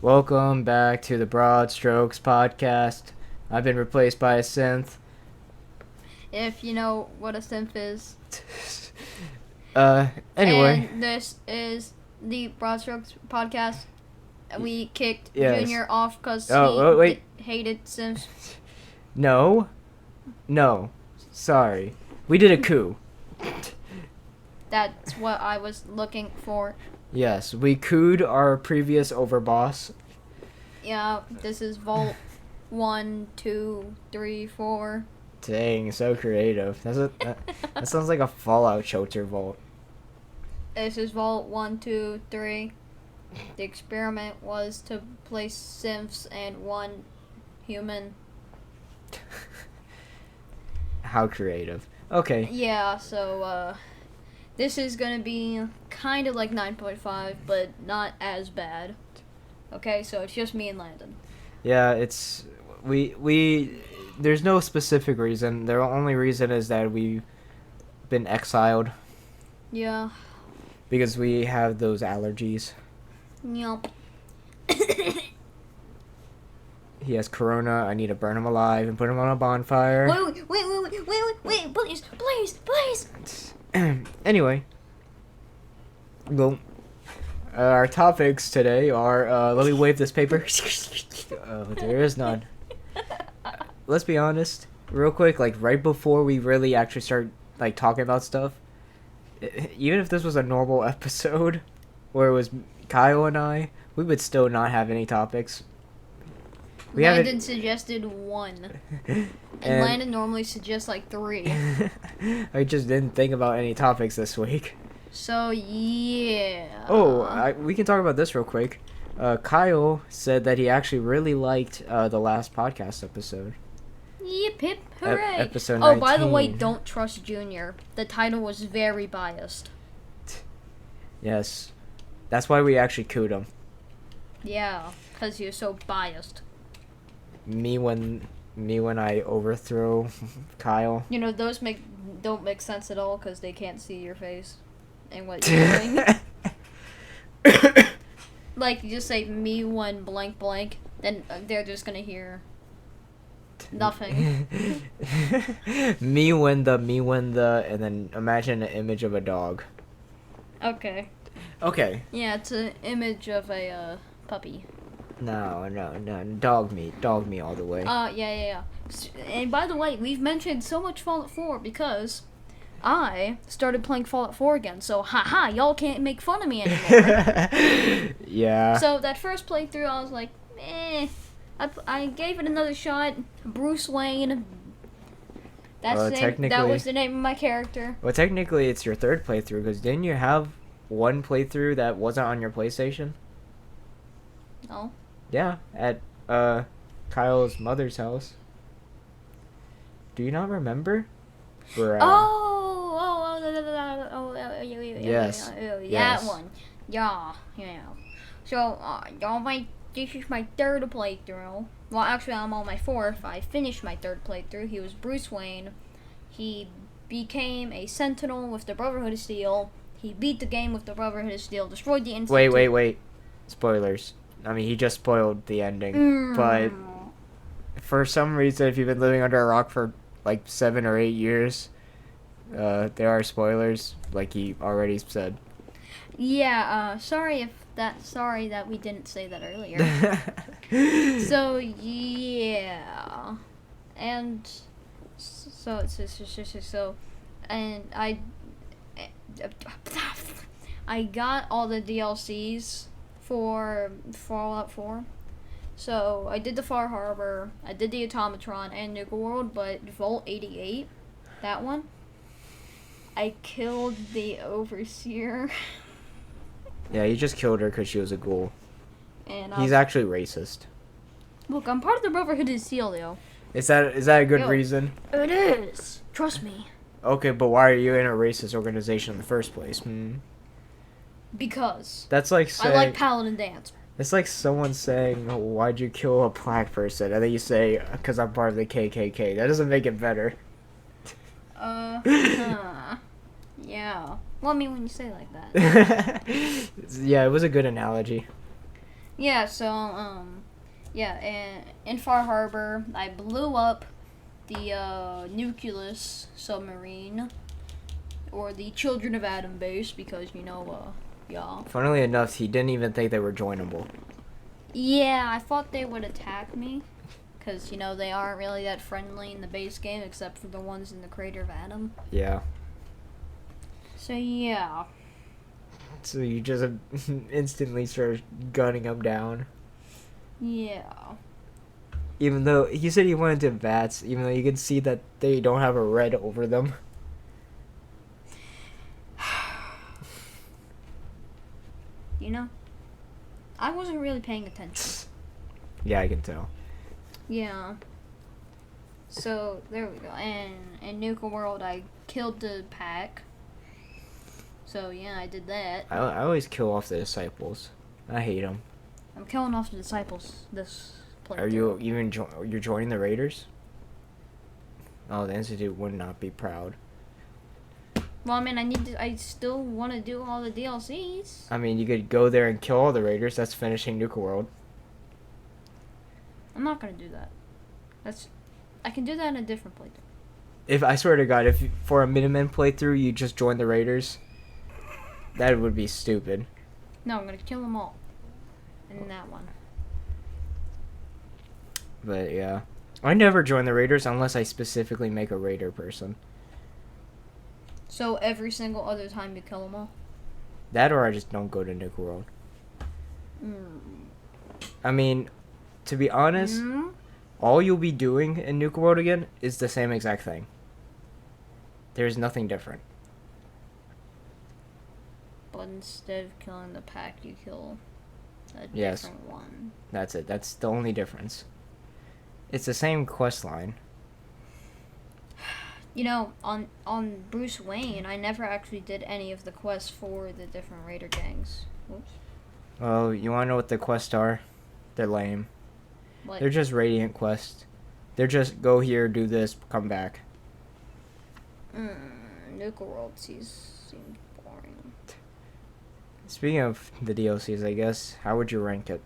Welcome back to the BroadStrokes podcast. I've been replaced by a synth. If you know what a synth is. Anyway. And this is the BroadStrokes podcast. We kicked Yes. Junior off because wait. hated synths. No. Sorry. We did a coup. That's what I was looking for. Yes, we couped our previous overboss. Yeah, this is Vault 1, 2, 3, 4. Dang, so creative. That sounds like a Fallout shelter vault. This is Vault 1, 2, 3. The experiment was to place synths and one human. How creative. Okay. Yeah, so, this is gonna be kind of like 9.5, but not as bad. Okay, so it's just me and Landon. Yeah, it's... We there's no specific reason. The only reason is that we've been exiled. Yeah. Because we have those allergies. Yup. He has corona. I need to burn him alive and put him on a bonfire. Wait, please. Anyway. Well, our topics today are, let me wave this paper. There is none. Let's be honest, real quick, like, right before we really actually start, like, talking about stuff, even if this was a normal episode, where it was Kyle and I, we would still not have any topics. Landon suggested one. And Landon normally suggests, like, 3. I just didn't think about any topics this week. So, yeah. Oh, we can talk about this real quick. Kyle said that he actually really liked the last podcast episode. Yip, hip, hooray. Episode Oh, by the 19. way, don't trust Junior. The title was very biased. Yes. That's why we actually cooed him. Yeah, because you're so biased. Me when I overthrow Kyle. You know, those don't make sense at all because they can't see your face and what you're doing. Like, you just say me when blank blank, then they're just gonna hear nothing. me when the, and then imagine an image of a dog. Okay. Okay. Yeah, it's an image of a puppy. No, dog me all the way. Yeah. And by the way, we've mentioned so much Fallout 4 because I started playing Fallout 4 again, so haha, y'all can't make fun of me anymore. Yeah. So that first playthrough, I was like, I gave it another shot. Bruce Wayne. That's the name. That was the name of my character. Well, technically, it's your third playthrough, because didn't you have one playthrough that wasn't on your PlayStation? No. Yeah, at Kyle's mother's house. Do you not remember? Yes. That one. Yeah. So, this is my third playthrough. Well, actually, I'm on my 4th. I finished my 3rd playthrough. He was Bruce Wayne. He became a Sentinel with the Brotherhood of Steel. He beat the game with the Brotherhood of Steel, destroyed the Institute. Wait. Spoilers. I mean, he just spoiled the ending. But for some reason, if you've been living under a rock for like 7 or 8 years, there are spoilers, like he already said. Yeah, sorry that we didn't say that earlier. So, yeah. And and I got all the DLCs for Fallout 4. So, I did the Far Harbor, I did the Automatron and Nuka World, but Vault 88, that one, I killed the Overseer. Yeah, you just killed her because she was a ghoul. And he's actually racist. Look, I'm part of the Brotherhood of Steel, though. Is that a good reason? It is. Trust me. Okay, but why are you in a racist organization in the first place? Because that's like saying, I like Paladin Dance. It's like someone saying, "Why'd you kill a black person?" And then you say, "Because I'm part of the KKK." That doesn't make it better. Yeah. Well, I mean, when you say it like that. Yeah, it was a good analogy. Yeah, so, yeah, in Far Harbor, I blew up the, Nucleus submarine, or the Children of Adam base, because, yeah. Funnily enough, he didn't even think they were joinable. Yeah, I thought they would attack me, because, they aren't really that friendly in the base game, except for the ones in the Crater of Adam. Yeah. So, yeah. So you just instantly start gunning them down. Yeah. Even though he said he wanted to VATS, even though you can see that they don't have a red over them. I wasn't really paying attention. Yeah, I can tell. Yeah. So, there we go. And in Nuka World, I killed the pack. So, yeah, I did that. I always kill off the disciples. I hate them. I'm killing off the disciples this playthrough. Are you even you're joining the Raiders? Oh, the Institute would not be proud. Well, I mean, I still want to do all the DLCs. I mean, you could go there and kill all the Raiders. That's finishing Nuka World. I'm not going to do that. I can do that in a different playthrough. If I swear to God, if for a Minutemen playthrough you just join the Raiders, that would be stupid. No, I'm going to kill them all. In that one. But yeah, I never join the Raiders unless I specifically make a Raider person. So every single other time you kill them all? That or I just don't go to Nuka World. I mean, to be honest, all you'll be doing in Nuka World again is the same exact thing. There's nothing different. But instead of killing the pack, you kill a Yes. different one. That's it. That's the only difference. It's the same quest line. On Bruce Wayne, I never actually did any of the quests for the different Raider gangs. Oops. Well, you want to know what the quests are? They're lame. What? They're just Radiant quests. They're just go here, do this, come back. Nuka World seems boring. Speaking of the DLCs, I guess, how would you rank it?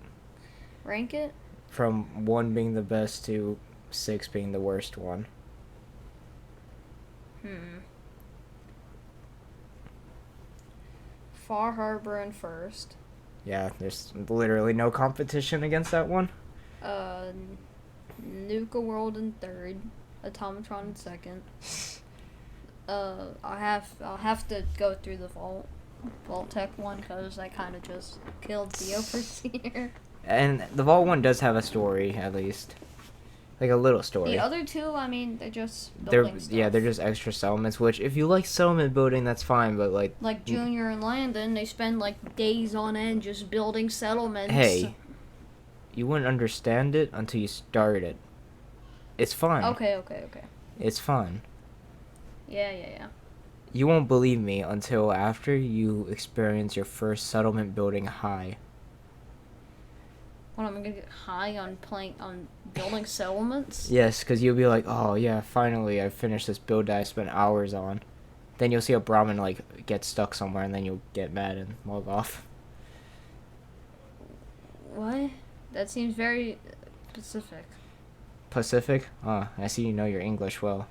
Rank it? From 1 being the best to 6 being the worst one. Far Harbor in first. Yeah, there's literally no competition against that one. Nuka World in third. Automatron in second. I'll have to go through the Vault Tech one because I kind of just killed the Overseer. And the Vault one does have a story, at least. Like a little story. The other two, I mean, they're just building stuff. Yeah, they're just extra settlements, which if you like settlement building, that's fine, but like Junior and Landon, they spend like days on end just building settlements. Hey, you wouldn't understand it until you start it. It's fun. Okay. It's fun. Yeah. You won't believe me until after you experience your first settlement building high. What, I'm gonna get high on building settlements? Yes, because you'll be like, oh yeah, finally I finished this build that I spent hours on. Then you'll see a Brahmin like get stuck somewhere, and then you'll get mad and log off. What? That seems very specific. Pacific? I see you know your English well.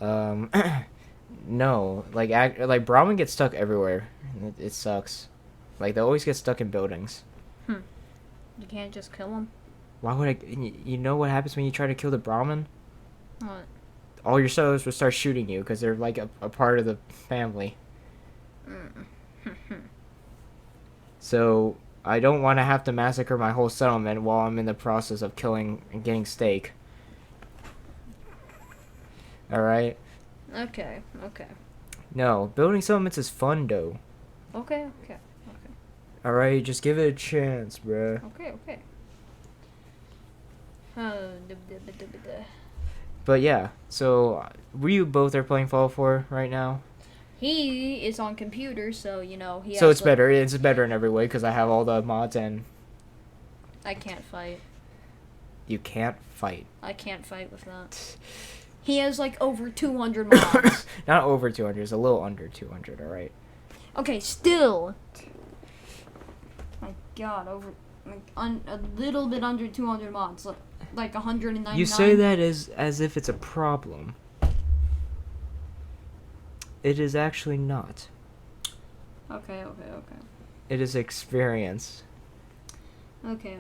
No, like Brahmin gets stuck everywhere. It sucks. Like they always get stuck in buildings. You can't just kill them. Why would I? You know what happens when you try to kill the Brahmin? What? All your settlers will start shooting you because they're like a part of the family. So I don't want to have to massacre my whole settlement while I'm in the process of killing and getting steak. Alright? Okay. No, building settlements is fun though. Okay. Alright, just give it a chance, bruh. Okay. But yeah, so you both are playing Fallout 4 right now? He is on computer, so he So has it's better. It's better in every way because I have all the mods and... I can't fight. You can't fight. I can't fight with that. He has like over 200 mods. Not over 200, it's a little under 200, alright? Okay, still. god, over a little bit under 200 mods, like 199. You say that as if it's a problem. It is actually not. Okay. It is experience. Okay.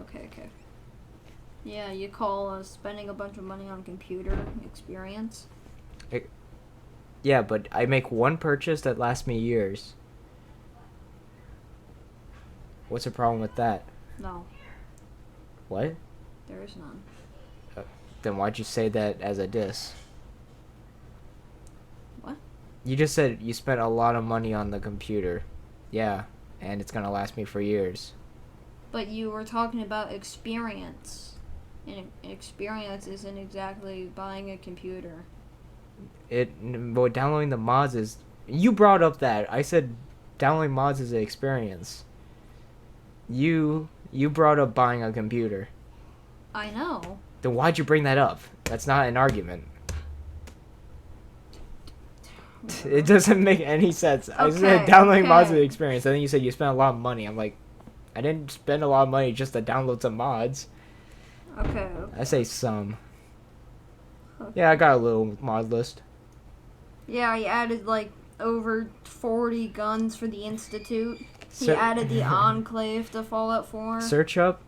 Yeah, you call spending a bunch of money on computer experience? Yeah, but I make one purchase that lasts me years. What's the problem with that? No, What? there is none. Then why'd you say that as a diss? What? You just said you spent a lot of money on the computer. Yeah, and it's gonna last me for years. But you were talking about experience. And experience isn't exactly buying a computer. But downloading the mods is... You brought up that. I said downloading mods is an experience. You brought up buying a computer. I know. Then why'd you bring that up? That's not an argument. It doesn't make any sense. I said downloading mods is an experience. And then you said you spent a lot of money. I'm like, I didn't spend a lot of money just to download some mods. Okay. I say some. Yeah, I got a little mod list. Yeah, I added like over 40 guns for the Institute. He So- added the Enclave to Fallout 4.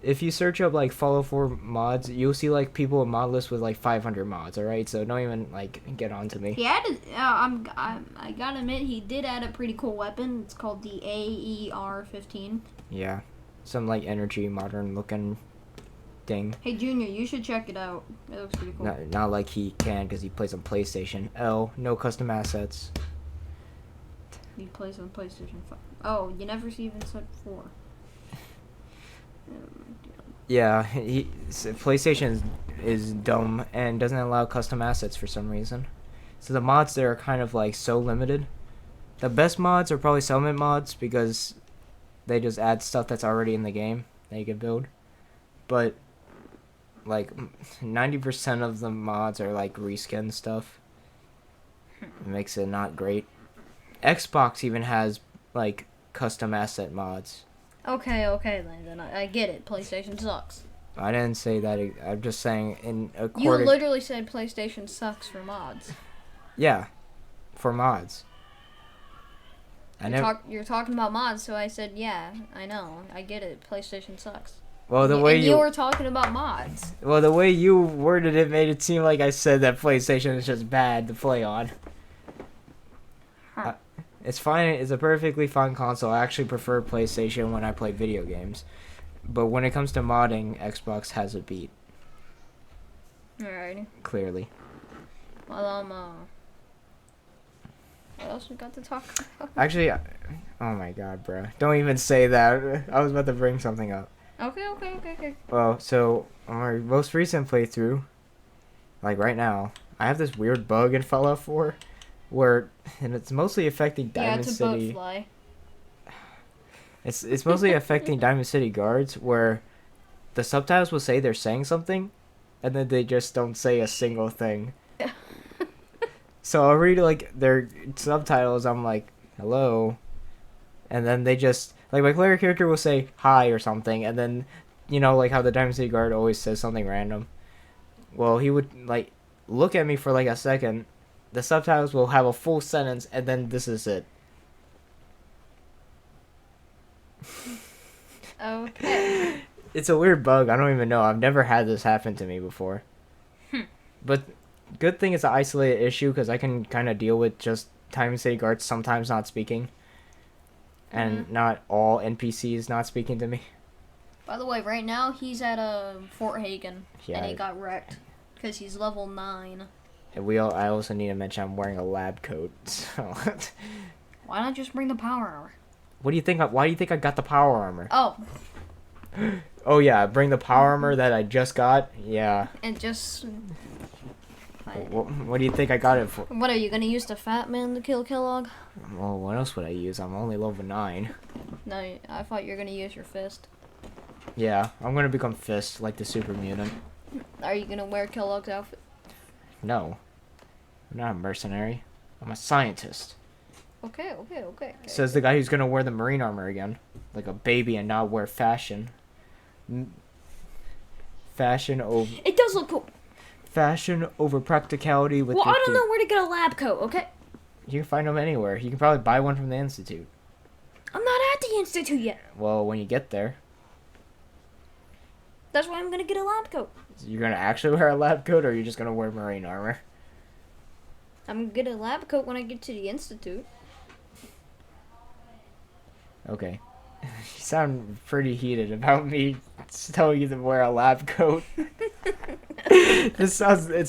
If you search up like Fallout 4 mods, you'll see like people with mod lists with like 500 mods, alright? So don't even like get on to me. He added, I gotta admit, he did add a pretty cool weapon. It's called the AER-15. Yeah. Some like energy modern looking thing. Hey, Junior, you should check it out. It looks pretty cool. Not like he can because he plays on PlayStation. No custom assets. He plays on PlayStation 5. Oh, you never even said 4. Yeah, PlayStation is dumb and doesn't allow custom assets for some reason. So the mods there are kind of like so limited. The best mods are probably settlement mods because they just add stuff that's already in the game that you can build. But like 90% of the mods are like reskin stuff. It makes it not great. Xbox even has like custom asset mods. Okay, Landon. I get it. PlayStation sucks. I didn't say that. I'm just saying in You according. literally said PlayStation sucks for mods. Yeah, for mods. You're talking about mods, so I said, yeah, I know. I get it. PlayStation sucks. Well, the way you were talking about mods. Well, the way you worded it made it seem like I said that PlayStation is just bad to play on. Huh. It's fine. It's a perfectly fine console. I actually prefer PlayStation when I play video games. But when it comes to modding, Xbox has a beat. Alrighty. Clearly. Well, what else we got to talk about? Actually, oh my god, bro. Don't even say that. I was about to bring something up. Okay. Well, so, on my most recent playthrough, like right now, I have this weird bug in Fallout 4 where, and it's mostly affecting Diamond it's a City. boat fly. It's mostly affecting Diamond City guards where the subtitles will say they're saying something and then they just don't say a single thing. So I'll read like their subtitles, I'm like, hello. And then they just, like my player character will say hi or something and then, you know, like how the Diamond City guard always says something random. Well, he would like look at me for like a second. The subtitles will have a full sentence and then this is it. Okay. It's a weird bug. I don't even know. I've never had this happen to me before. But good thing it's an isolated issue because I can kind of deal with just Diamond City guards sometimes not speaking. And not all NPCs not speaking to me. By the way, right now he's at Fort Hagen, Yeah. and he got wrecked because he's level 9. And I also need to mention I'm wearing a lab coat. So Why not just bring the power armor? what do you think? Why do you think I got the power armor? Oh, Oh yeah, bring the power armor that I just got. Yeah. and just. What do you think I got it for? What are you gonna use the Fat Man to kill Kellogg? Well, what else would I use? I'm only level 9. No, I thought you were gonna use your fist. Yeah, I'm gonna become Fist like the super mutant. Are you gonna wear Kellogg's outfit? No. I'm not a mercenary. I'm a scientist. Okay. Says the guy who's gonna wear the marine armor again, like a baby, and not wear fashion. Fashion over. It does look cool. Fashion over practicality with. Well, I don't know where to get a lab coat. Okay. You can find them anywhere. You can probably buy one from the institute. I'm not at the institute yet. Well, when you get there. That's why I'm gonna get a lab coat. You're gonna actually wear a lab coat, or are you just gonna wear marine armor? I'm gonna get a lab coat when I get to the institute. Okay. You sound pretty heated about me telling you to wear a lab coat. It's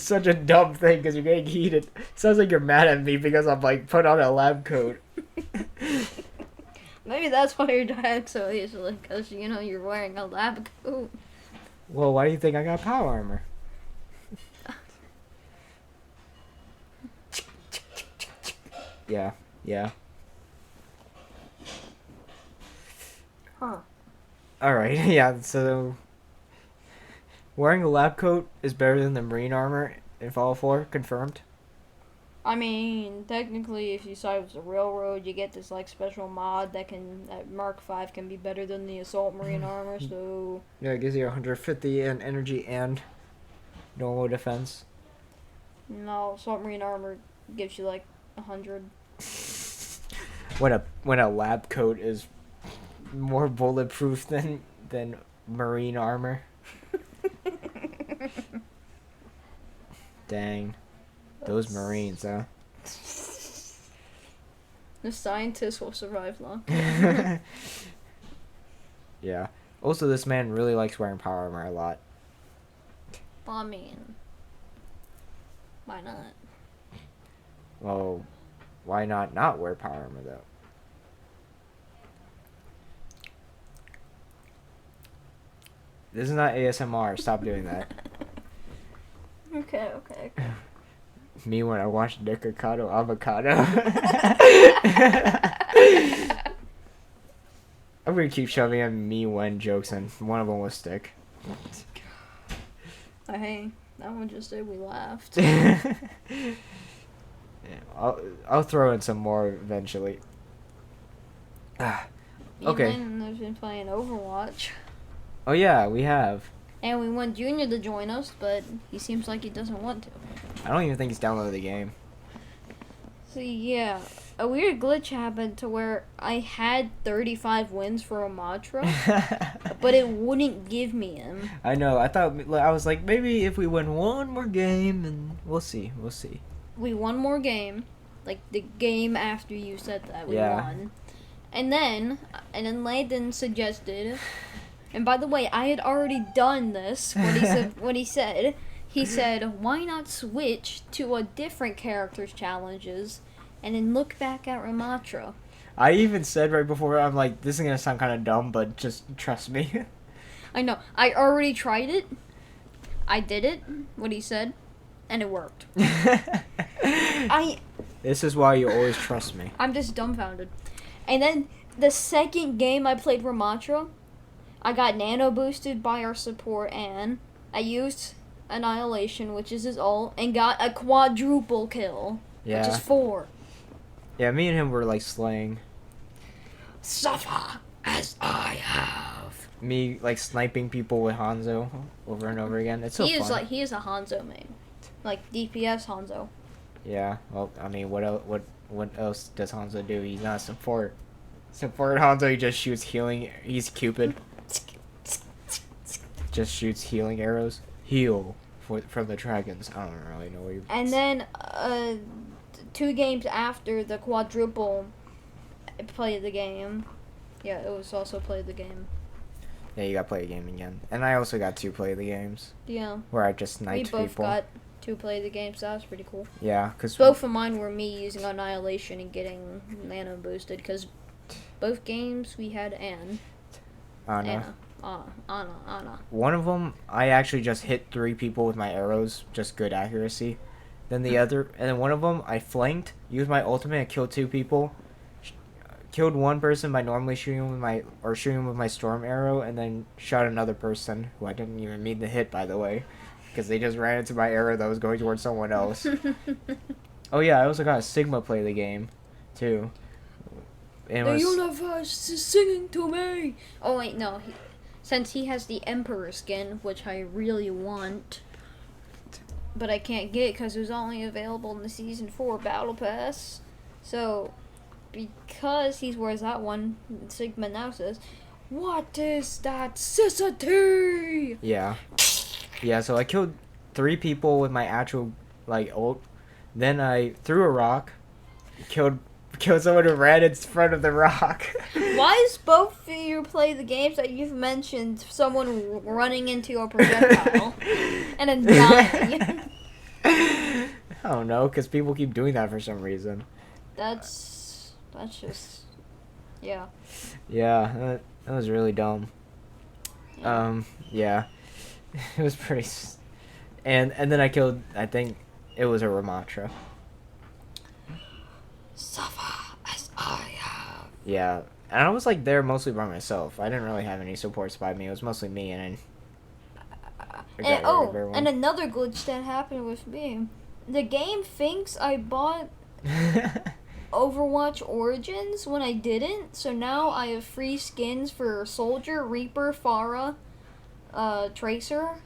such a dumb thing because you're getting heated. It sounds like you're mad at me because I'm like, put on a lab coat. Maybe that's why you're dying so easily, because, you're wearing a lab coat. Well, why do you think I got power armor? Yeah. Huh. Alright, yeah, so wearing a lab coat is better than the marine armor in Fallout 4, confirmed. I mean, technically, if you side with the railroad, you get this special mod that Mark 5 can be better than the assault marine armor. So yeah, it gives you 150 in energy and normal defense. No, assault marine armor gives you 100. When a lab coat is more bulletproof than marine armor. Dang. Those Marines, huh? The scientists will survive long. Yeah. Also, this man really likes wearing power armor a lot. Well, I mean, why not? Well, why not wear power armor, though? This is not ASMR. Stop doing that. Okay. Me when I watch Nikocado Avocado. I'm gonna keep shoving in me when jokes, and one of them will stick. Hey, that one just said we laughed. Yeah, I'll throw in some more eventually. Okay. Even has been playing Overwatch. Oh yeah, we have. And we want Junior to join us, but he seems like he doesn't want to. I don't even think he's downloaded the game. So yeah, a weird glitch happened to where I had 35 wins for Ramatra, but it wouldn't give me him. I know. I was like, maybe if we win one more game, and we'll see. We won more game, the game after you said that we Yeah. won, and then Landon suggested. And by the way, I had already done this. He said, why not switch to a different character's challenges and then look back at Ramatra? I even said right before, I'm like, this is going to sound kind of dumb, but just trust me. I know. I already tried it. I did it, what he said, and it worked. This is why you always trust me. I'm just dumbfounded. And then the second game I played Ramatra, I got nano boosted by our support, and I used Annihilation, which is his ult, and got a quadruple kill, which is 4. Yeah, me and him were slaying. Suffer as I have. Me sniping people with Hanzo over and over again. It's so fun. He is a Hanzo main, DPS Hanzo. Yeah. Well, I mean, what else does Hanzo do? He's not support. Support Hanzo, he just shoots healing. He's Cupid. Just shoots healing arrows. Heal from the dragons. I don't really know what you. And then 2 games after the quadruple, I played the game. Yeah, it was also play the game. Yeah, you got to play a game again. And I also got to play the games. Yeah. Where I just sniped people. We both got to play the game, so that was pretty cool. Yeah, because both of mine were me using Annihilation and getting nano boosted, because both games we had Anna. One of them, I actually just hit 3 people with my arrows, just good accuracy. Then one of them, I flanked, used my ultimate, and killed 2 people. Killed one person by normally shooting him with my storm arrow, and then shot another person who I didn't even mean to hit, by the way, because they just ran into my arrow that was going towards someone else. Oh yeah, I also got a Sigma play the game, too. And The was, universe is singing to me. Oh wait, no. Since he has the Emperor skin, which I really want, but I can't get because it was only available in the Season 4 Battle Pass. So, because he wears that one, Sigma now says, "What is that sissity?" yeah. Yeah, so I killed 3 people with my actual, like, ult. Then I threw a rock, killed someone who ran in front of the rock. Why is both of you play the games that you've mentioned someone running into a projectile and then dying? I don't know, because people keep doing that for some reason. That's just, yeah. Yeah, that was really dumb. Yeah. It was pretty... And then I killed, I think it was a Ramatra. Suffer as I have. Yeah. And I was, like, there mostly by myself. I didn't really have any supports by me. It was mostly me, and And another glitch that happened with me. The game thinks I bought Overwatch Origins when I didn't, so now I have free skins for Soldier, Reaper, Pharah, Tracer,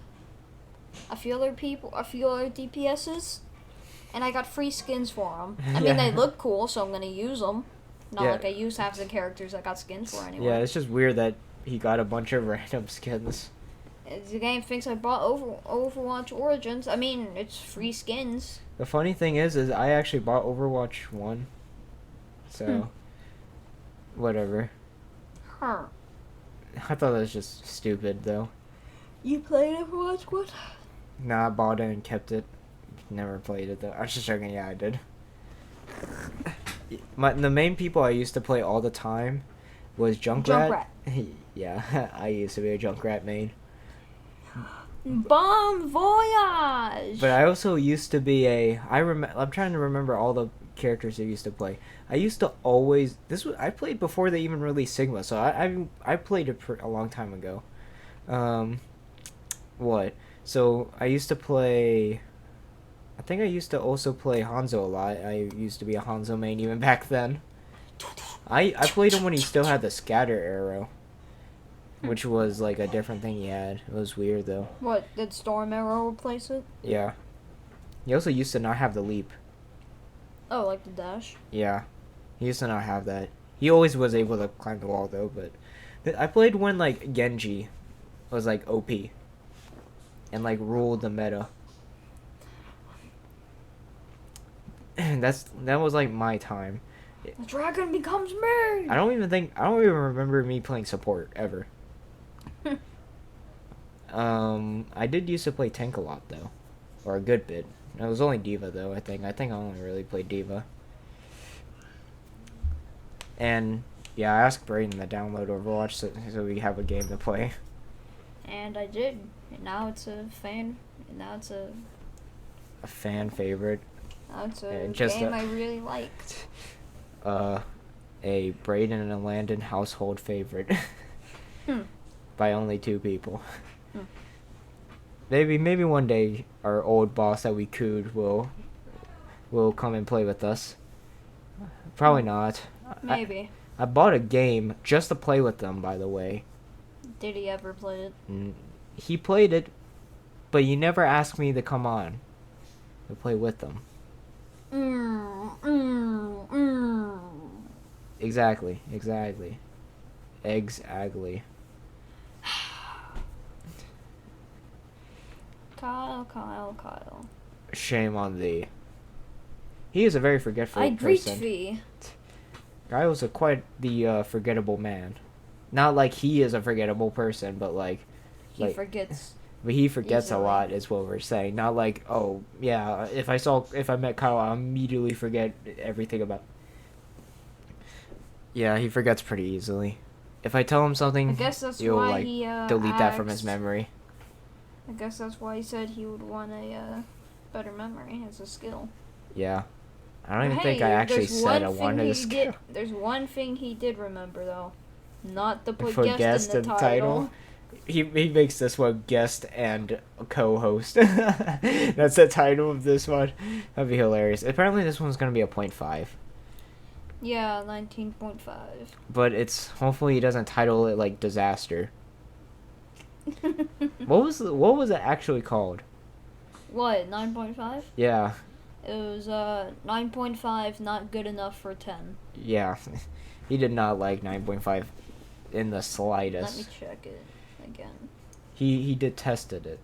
a few other DPSs, and I got free skins for them. I mean, they look cool, so I'm gonna use them. Not like I use half the characters I got skins for anyway. Yeah, it's just weird that he got a bunch of random skins. The game thinks I bought Overwatch Origins. I mean, it's free skins. The funny thing is I actually bought Overwatch 1. So, whatever. Huh. I thought that was just stupid, though. You played Overwatch 1? Nah, I bought it and kept it. Never played it, though. I was just joking, yeah, I did. The main people I used to play all the time was Junkrat. Yeah, I used to be a Junkrat main. Bon voyage! But I also used to be I'm trying to remember all the characters I used to play. I used to always... I played before they even released Sigma, so I played it a long time ago. So I used to play... I think I used to also play Hanzo a lot. I used to be a Hanzo main even back then. I played him when he still had the scatter arrow, which was like a different thing he had. It was weird though. What, did Storm Arrow replace it? Yeah. He also used to not have the leap. Oh, like the dash? Yeah. He used to not have that. He always was able to climb the wall though, but... I played when like Genji was like OP. And like ruled the meta. That was like my time. The dragon becomes me! I don't even remember me playing support ever. I did used to play tank a lot though, or a good bit. It was only Diva though. I think I only really played Diva. And yeah, I asked Braydien to download Overwatch so we have a game to play. And I did. And now it's a fan. And now it's a fan favorite. Now it's a game I really liked. A Braydien and Landon household favorite. By only 2 people. Maybe one day our old boss that we cooed will come and play with us. Probably not. Maybe. I bought a game just to play with them, by the way. Did he ever play it? He played it, but he never asked me to come on to play with them. Exactly. Kyle. Shame on thee. He is a very forgetful I greet person. thee. Guy was quite the forgettable man. Not like he is a forgettable person, but like... He forgets. But he forgets easily. a lot, is what we're saying. Not like, oh, yeah, if I met Kyle, I'll immediately forget everything about... Yeah, he forgets pretty easily. If I tell him something, I guess that's he'll, why like, he delete that from his memory. I guess that's why he said he would want a better memory as a skill. Yeah. I don't even think I actually said I wanted a skill. There's one thing he did remember, though. Not to put Put guest in the title. He makes this one guest and co-host. That's the title of this one. That'd be hilarious. Apparently this one's going to be a 0.5. Yeah, 19.5. But hopefully he doesn't title it like Disaster. What was it actually called? What, 9.5? Yeah. It was 9.5, not good enough for 10. Yeah. He did not like 9.5 in the Let me slightest. check it again. He detested it.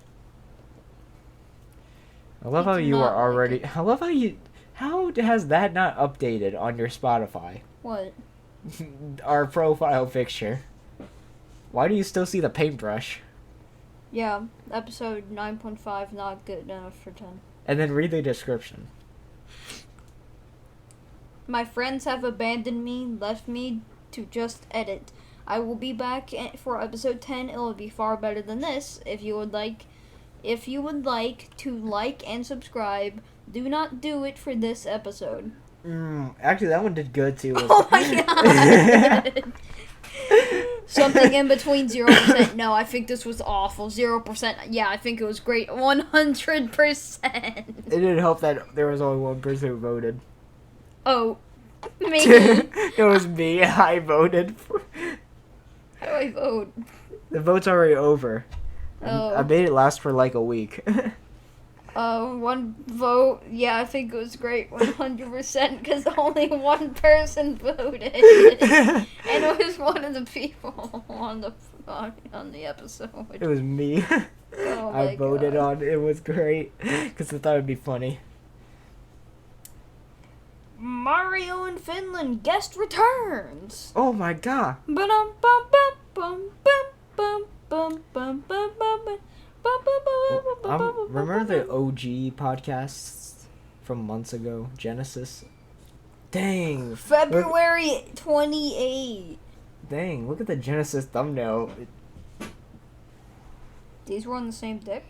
I love He how did you are not like already. it. I love how has that not updated on your Spotify? What? Our profile picture. Why do you still see the paintbrush? Yeah, episode 9.5, not good enough for 10. And then read the description. My friends have abandoned me, left me to just edit. I will be back for episode 10. It will be far better than this. If you would like to like and subscribe, do not do it for this episode. Actually, that one did good too. Oh my god! Something in between 0%. No, I think this was awful. 0%. Yeah, I think it was great. 100%. It didn't help that there was only one person who voted. Oh, me. It was me. I voted. How do I vote? The vote's already over. Oh. I made it last for like a week. One vote. Yeah, I think it was great. 100% because only one person voted, and it was one of the people on the episode. It was me. Oh my I voted God. on it. It was great because I thought it'd be funny. Mario in Finland guest returns. Oh my god. Ba-dum, bum, bum, bum, bum, bum, bum, bum, bum, bum, Remember the OG podcasts from months ago? Genesis? Dang. February 28. Dang, look at the Genesis thumbnail. These were on the same deck?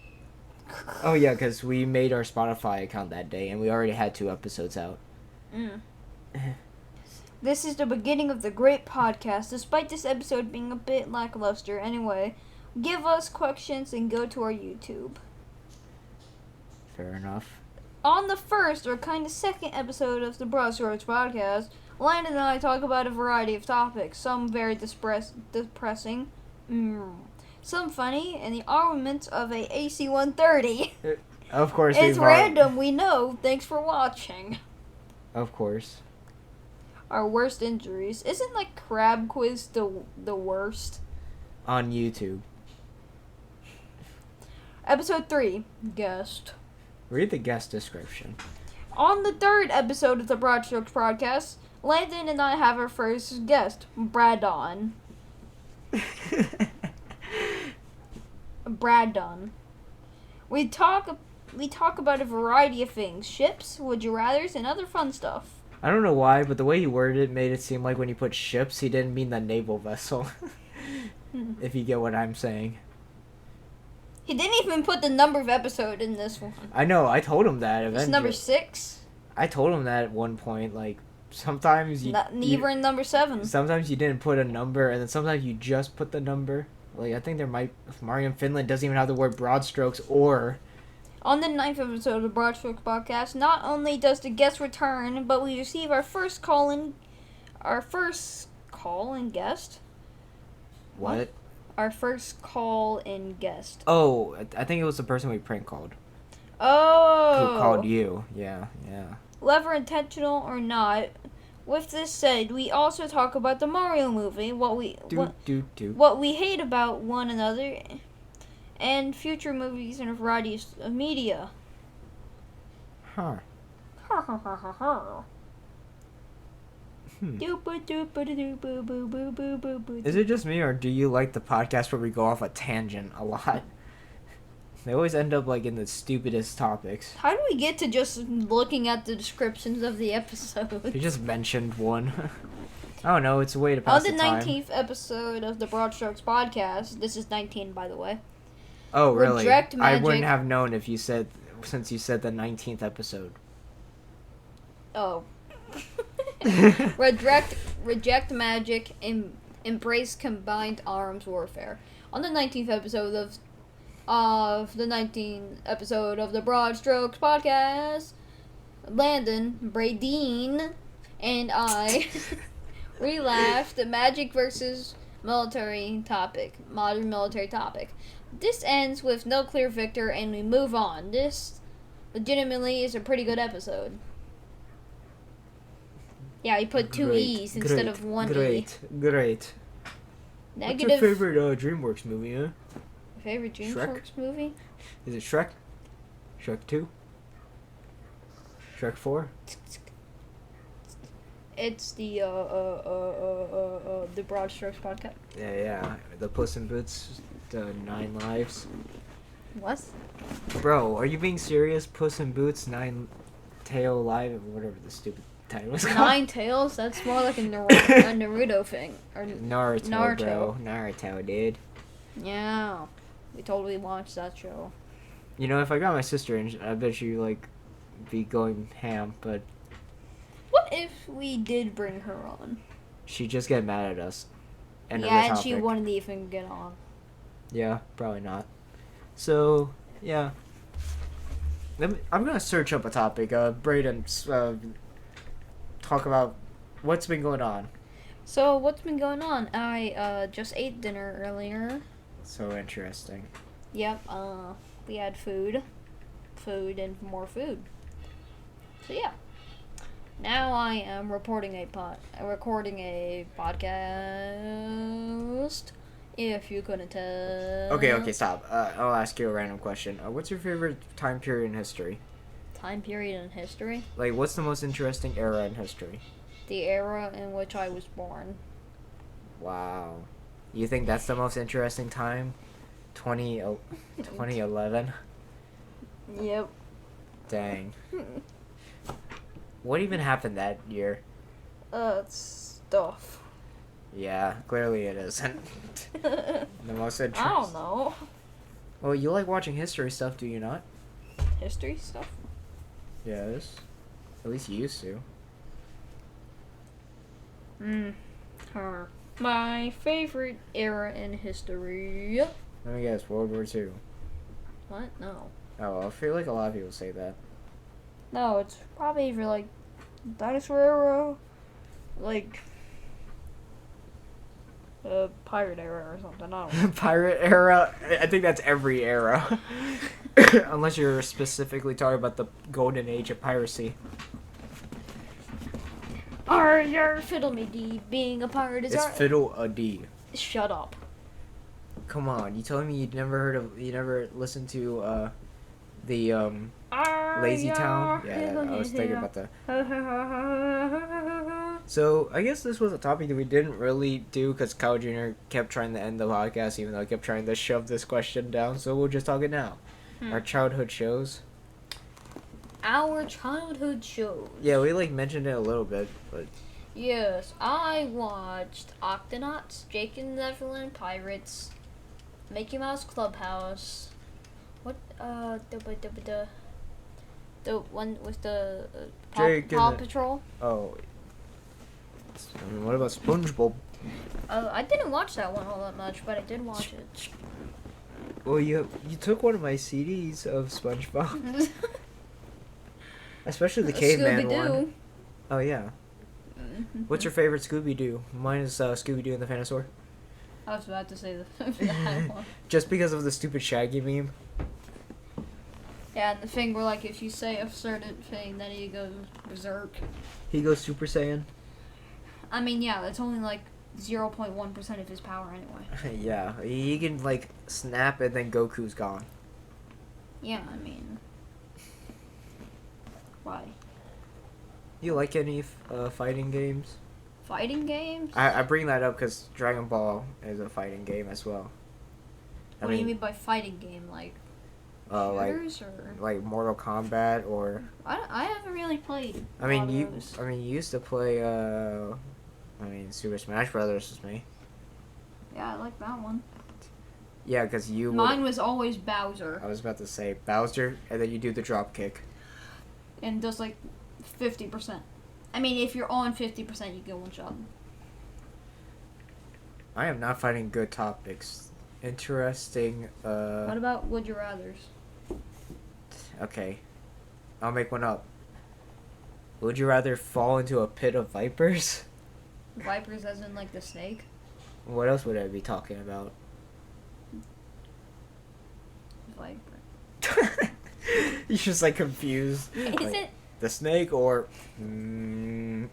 Oh yeah, because we made our Spotify account that day and we already had 2 episodes out. This is the beginning of the great podcast, despite this episode being a bit lackluster. Anyway, give us questions and go to our YouTube. Fair enough. On the first, or kind of second episode of the BroadStrokes podcast, Landon and I talk about a variety of topics, some very depressing, some funny, and the armament of a AC-130. Of course. It's random, we know. Thanks for watching. Of course. Our worst injuries. Isn't like Crab Quiz the worst? On YouTube. Episode 3, guest. Read the guest description. On the third episode of the BroadStrokes podcast, Landon and I have our first guest, Braydien. Braydien. We talk about a variety of things: ships, would you rather's, and other fun stuff. I don't know why, but the way he worded it made it seem like when he put ships, he didn't mean the naval vessel. If you get what I'm saying. He didn't even put the number of episode in this one. I know, I told him that eventually. It's number 6. I told him that at one point, like, sometimes Neither in number 7. Sometimes you didn't put a number, and then sometimes you just put the number. Like, I think Mario in Finland doesn't even have the word broadstrokes or... On the 9th episode of the BroadStrokes podcast, not only does the guest return, but we receive our first call-in guest. What? Our first call-in guest. Oh, I think it was the person we prank called. Oh! Who called you. Yeah. Whether intentional or not, with this said, we also talk about the Mario movie, what we hate about one another, and future movies and a variety of media. Huh. Is it just me, or do you like the podcast where we go off a tangent a lot? They always end up like in the stupidest topics. How do we get to just looking at the descriptions of the episode? You just mentioned one. I don't know, it's a way to pass the time. On the 19th episode of the BroadStrokes podcast, this is 19 by the way. Oh really? Reject I Magic. wouldn't have known since you said the 19th episode. Oh. Reject magic and embrace combined arms warfare. On the 19th episode of the 19th episode of the BroadStrokes podcast, Landon, Braydien, and I relaughed the magic versus military topic, modern military topic. This ends with no clear victor, and we move on. This legitimately is a pretty good episode. Yeah, he put two E's instead of one E. Great. Negative. What's your favorite DreamWorks movie, huh? Favorite DreamWorks movie? Is it Shrek? Shrek 2? Shrek 4? It's the BroadStrokes podcast. Yeah. The Puss in Boots, the 9 Lives. What? Bro, are you being serious? Puss in Boots, 9 Tail Live, whatever the stupid title is called. 9 Tails? That's more like a Naruto thing. Or Naruto, bro. Naruto, dude. Yeah. We totally watched that show. You know, if I got my sister in, I bet you, like, be going ham, but... What if we did bring her on? She'd just get mad at us. End of the Yeah, and topic. she wouldn't even get on. Yeah, probably not. So, yeah. I'm gonna search up a topic. Braydon, talk about what's been going on. So, what's been going on? I just ate dinner earlier. So interesting. Yep, we had food, and more food. So yeah. Now I am recording a podcast. If you couldn't tell. Okay, stop. I'll ask you a random question. What's your favorite time period in history? Time period in history? Like, what's the most interesting era in history? The era in which I was born. Wow. You think that's the most interesting time? 2011? Yep. Dang. What even happened that year? Stuff. Yeah, clearly it isn't. The most interesting. I don't know. Well, you like watching history stuff, do you not? History stuff? Yes. At least you used to. Her. My favorite era in history. Let me guess, World War II. What? No. Oh, I feel like a lot of people say that. No, it's probably for like dinosaur era, like pirate era or something. I don't know. Pirate era? I think that's every era. Unless you're specifically talking about the golden age of piracy. Your fiddle me dee. Being a pirate is It's fiddle a D. Shut up. Come on, you telling me you never listened to the Lazy Town? Yeah, I was thinking about that. So I guess this was a topic that we didn't really do because Kyle Jr. kept trying to end the podcast, even though I kept trying to shove this question down. So we'll just talk it now. Our childhood shows. Our childhood shows. Yeah, we mentioned it a little bit, but Yes, I watched Octonauts, Jake and the Neverland Pirates, Mickey Mouse Clubhouse. What the one with the Paw Patrol. Oh. What about SpongeBob? I didn't watch that one all that much, but I did watch it. Well, you took one of my CDs of SpongeBob, especially the caveman one. Oh yeah. What's your favorite Scooby-Doo? Mine is Scooby-Doo and the Dinosaur. I was about to say that one. Just because of the stupid Shaggy meme. Yeah, and the thing where, like, if you say a certain thing, then he goes berserk. He goes Super Saiyan. I mean, yeah, that's only, like, 0.1% of his power anyway. Yeah, he can, like, snap and then Goku's gone. Yeah, I mean... Why? You like any fighting games? Fighting games? I bring that up because Dragon Ball is a fighting game as well. What do you mean by fighting game? Like, shooters or like Mortal Kombat or? I haven't really played. You used to play. Super Smash Brothers with me. Yeah, I like that one. Yeah, because you. Mine was always Bowser. I was about to say Bowser, and then you do the drop kick. And does like 50%. I mean, if you're on 50%, you get one shot. I am not finding good topics. Interesting. What about Would You Rathers? Okay, I'll make one up. Would you rather fall into a pit of vipers? Vipers as in like the snake? What else would I be talking about? Viper. You're just like confused. Is Like, it? the snake or Isn't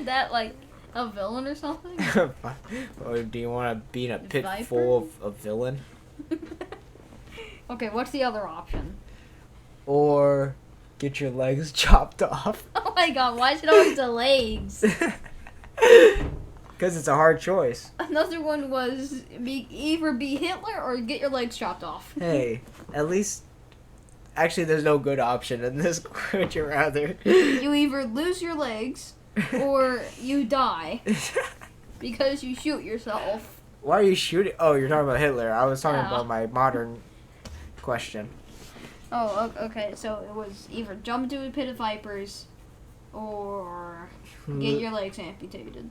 that like a villain or something? or do you want to be in a pit Viper? full of a villain? Okay, what's the other option? Or get your legs chopped off? Oh my god, why is it always the legs? Because it's a hard choice. Another one was either be Hitler or get your legs chopped off. Hey, at least... Actually, there's no good option in this. Would you rather? You either lose your legs or you die because you shoot yourself. Why are you shooting? Oh, you're talking about Hitler. I was talking Yeah. about my modern question. Oh, okay. So it was either jump into a pit of vipers or get your legs amputated.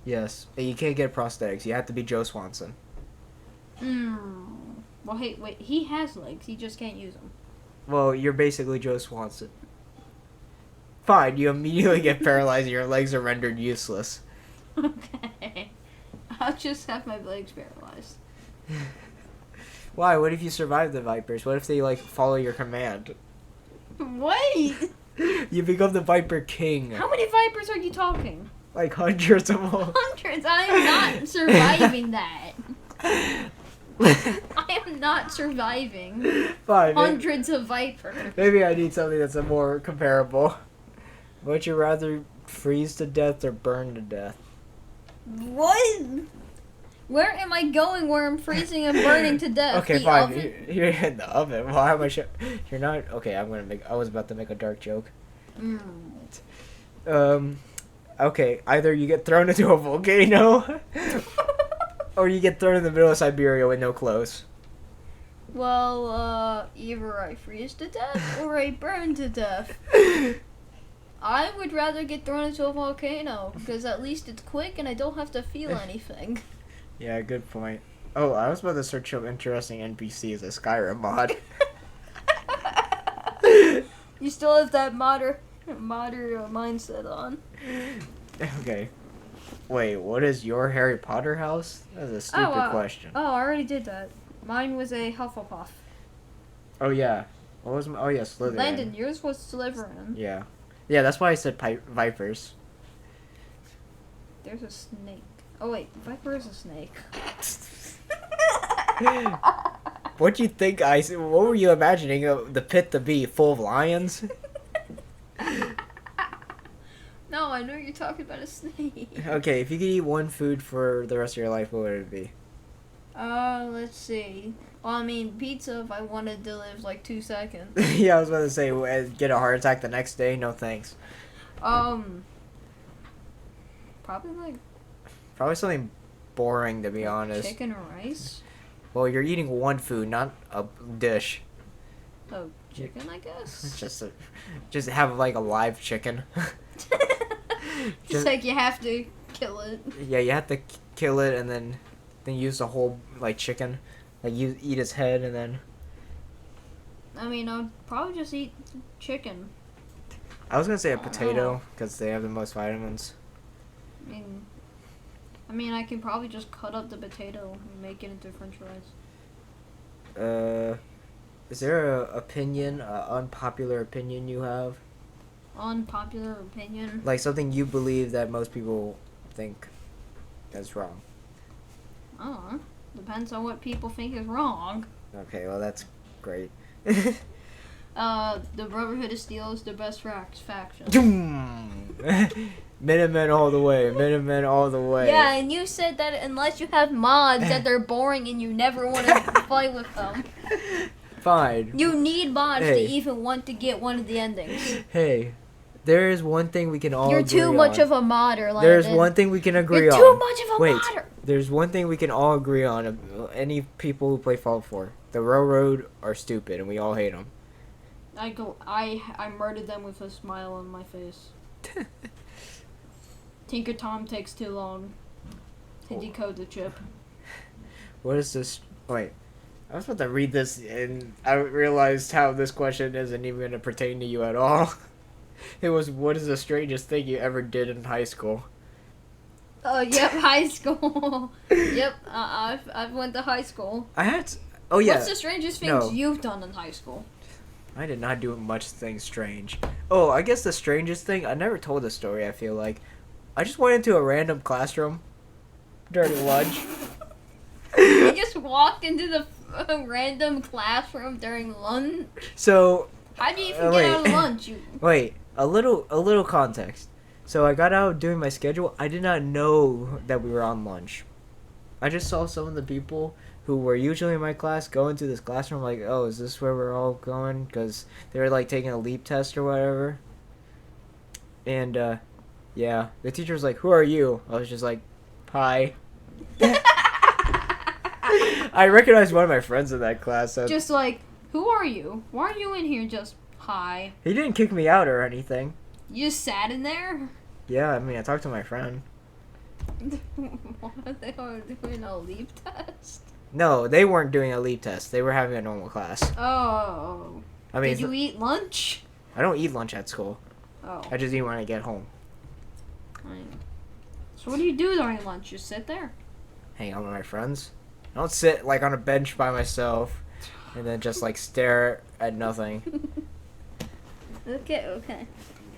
Yes. And you can't get prosthetics. You have to be Joe Swanson. Well, hey, wait. He has legs. He just can't use them. Well, you're basically Joe Swanson. Fine, you immediately get paralyzed and your legs are rendered useless. Okay. I'll just have my legs paralyzed. Why? What if you survive the Vipers? What if they, like, follow your command? Wait! You become the Viper King. How many vipers are you talking? Like, hundreds of them. Hundreds. I am not surviving that. I am not surviving Fine. hundreds of vipers. Maybe I need something that's more comparable. Would you rather freeze to death or burn to death? What? Where am I going where I'm freezing and burning to death? Okay, The fine. oven? You're in the oven. Why am I You're not... Okay, I was about to make a dark joke. Okay, either you get thrown into a volcano... or you get thrown in the middle of Siberia with no clothes. Well, either I freeze to death or I burn to death. I would rather get thrown into a volcano because at least it's quick and I don't have to feel anything. Yeah, good point. Oh, I was about to search up interesting NPCs as Skyrim mod. You still have that modder mindset on. Okay. Wait, what is your Harry Potter house? That's a stupid question. Oh, I already did that. Mine was a Hufflepuff. Oh, yeah. What was my... Oh, yeah, Slytherin. Landon, yours was Slytherin. Yeah. Yeah, that's why I said vipers. There's a snake. Oh, wait. Viper is a snake. What do you think what were you imagining the pit to be? Full of lions? No, I know you're talking about a snake. Okay, if you could eat one food for the rest of your life, what would it be? Let's see. Well, I mean, pizza if I wanted to live like 2 seconds. Yeah, I was about to say, get a heart attack the next day? No thanks. Probably something boring, to be honest. Chicken or rice? Well, you're eating one food, not a dish. Oh, chicken, I guess. Just have like a live chicken. Just like you have to kill it. Yeah, you have to kill it and then use the whole like chicken. Like you eat its head and then. I mean, I'd probably just eat chicken. I was gonna say a potato because they have the most vitamins. I mean, I can probably just cut up the potato and make it into French fries. Is there a unpopular opinion you have? Unpopular opinion? Like something you believe that most people think is wrong. Oh, depends on what people think is wrong. Okay, well that's great. The Brotherhood of Steel is the best faction. Minutemen all the way. Minutemen all the way. Yeah, and you said that unless you have mods that they're boring and you never want to play with them. Fine. You need mods to even want to get one of the endings. Hey, there is one thing we can all agree on. You're too much of a modder, Landon. There's one thing we can agree on. You're too much of a modder. There's one thing we can all agree on. Any people who play Fallout 4. The Railroad are stupid and we all hate them. I murdered them with a smile on my face. Tinker Tom takes too long to decode the chip. What is this? Wait. I was about to read this and I realized how this question isn't even going to pertain to you at all. It was, what is the strangest thing you ever did in high school? Oh, yep, high school. Yep, I've went to high school. I had... Oh, yeah. What's the strangest things No. you've done in high school? I did not do much things strange. Oh, I guess the strangest thing... I never told the story, I feel like. I just went into a random classroom during lunch. You just walked into the random classroom during lunch? So... How do you even get out of lunch? Wait, a little context. So I got out doing my schedule. I did not know that we were on lunch. I just saw some of the people who were usually in my class go into this classroom like, oh, is this where we're all going? Because they were like taking a leap test or whatever. And yeah, the teacher was like, who are you? I was just like, hi. I recognized one of my friends in that class. So just like, who are you? Why are you in here just, hi? he didn't kick me out or anything. You just sat in there? Yeah, I mean, I talked to my friend. What? They were doing a leap test? No, they weren't doing a leap test. They were having a normal class. Oh. I mean, Did you eat lunch? I don't eat lunch at school. Oh. I just eat when I get home. So what do you do during lunch? Just sit there? Hang out with my friends. I don't sit like on a bench by myself and then just like stare at nothing. Okay.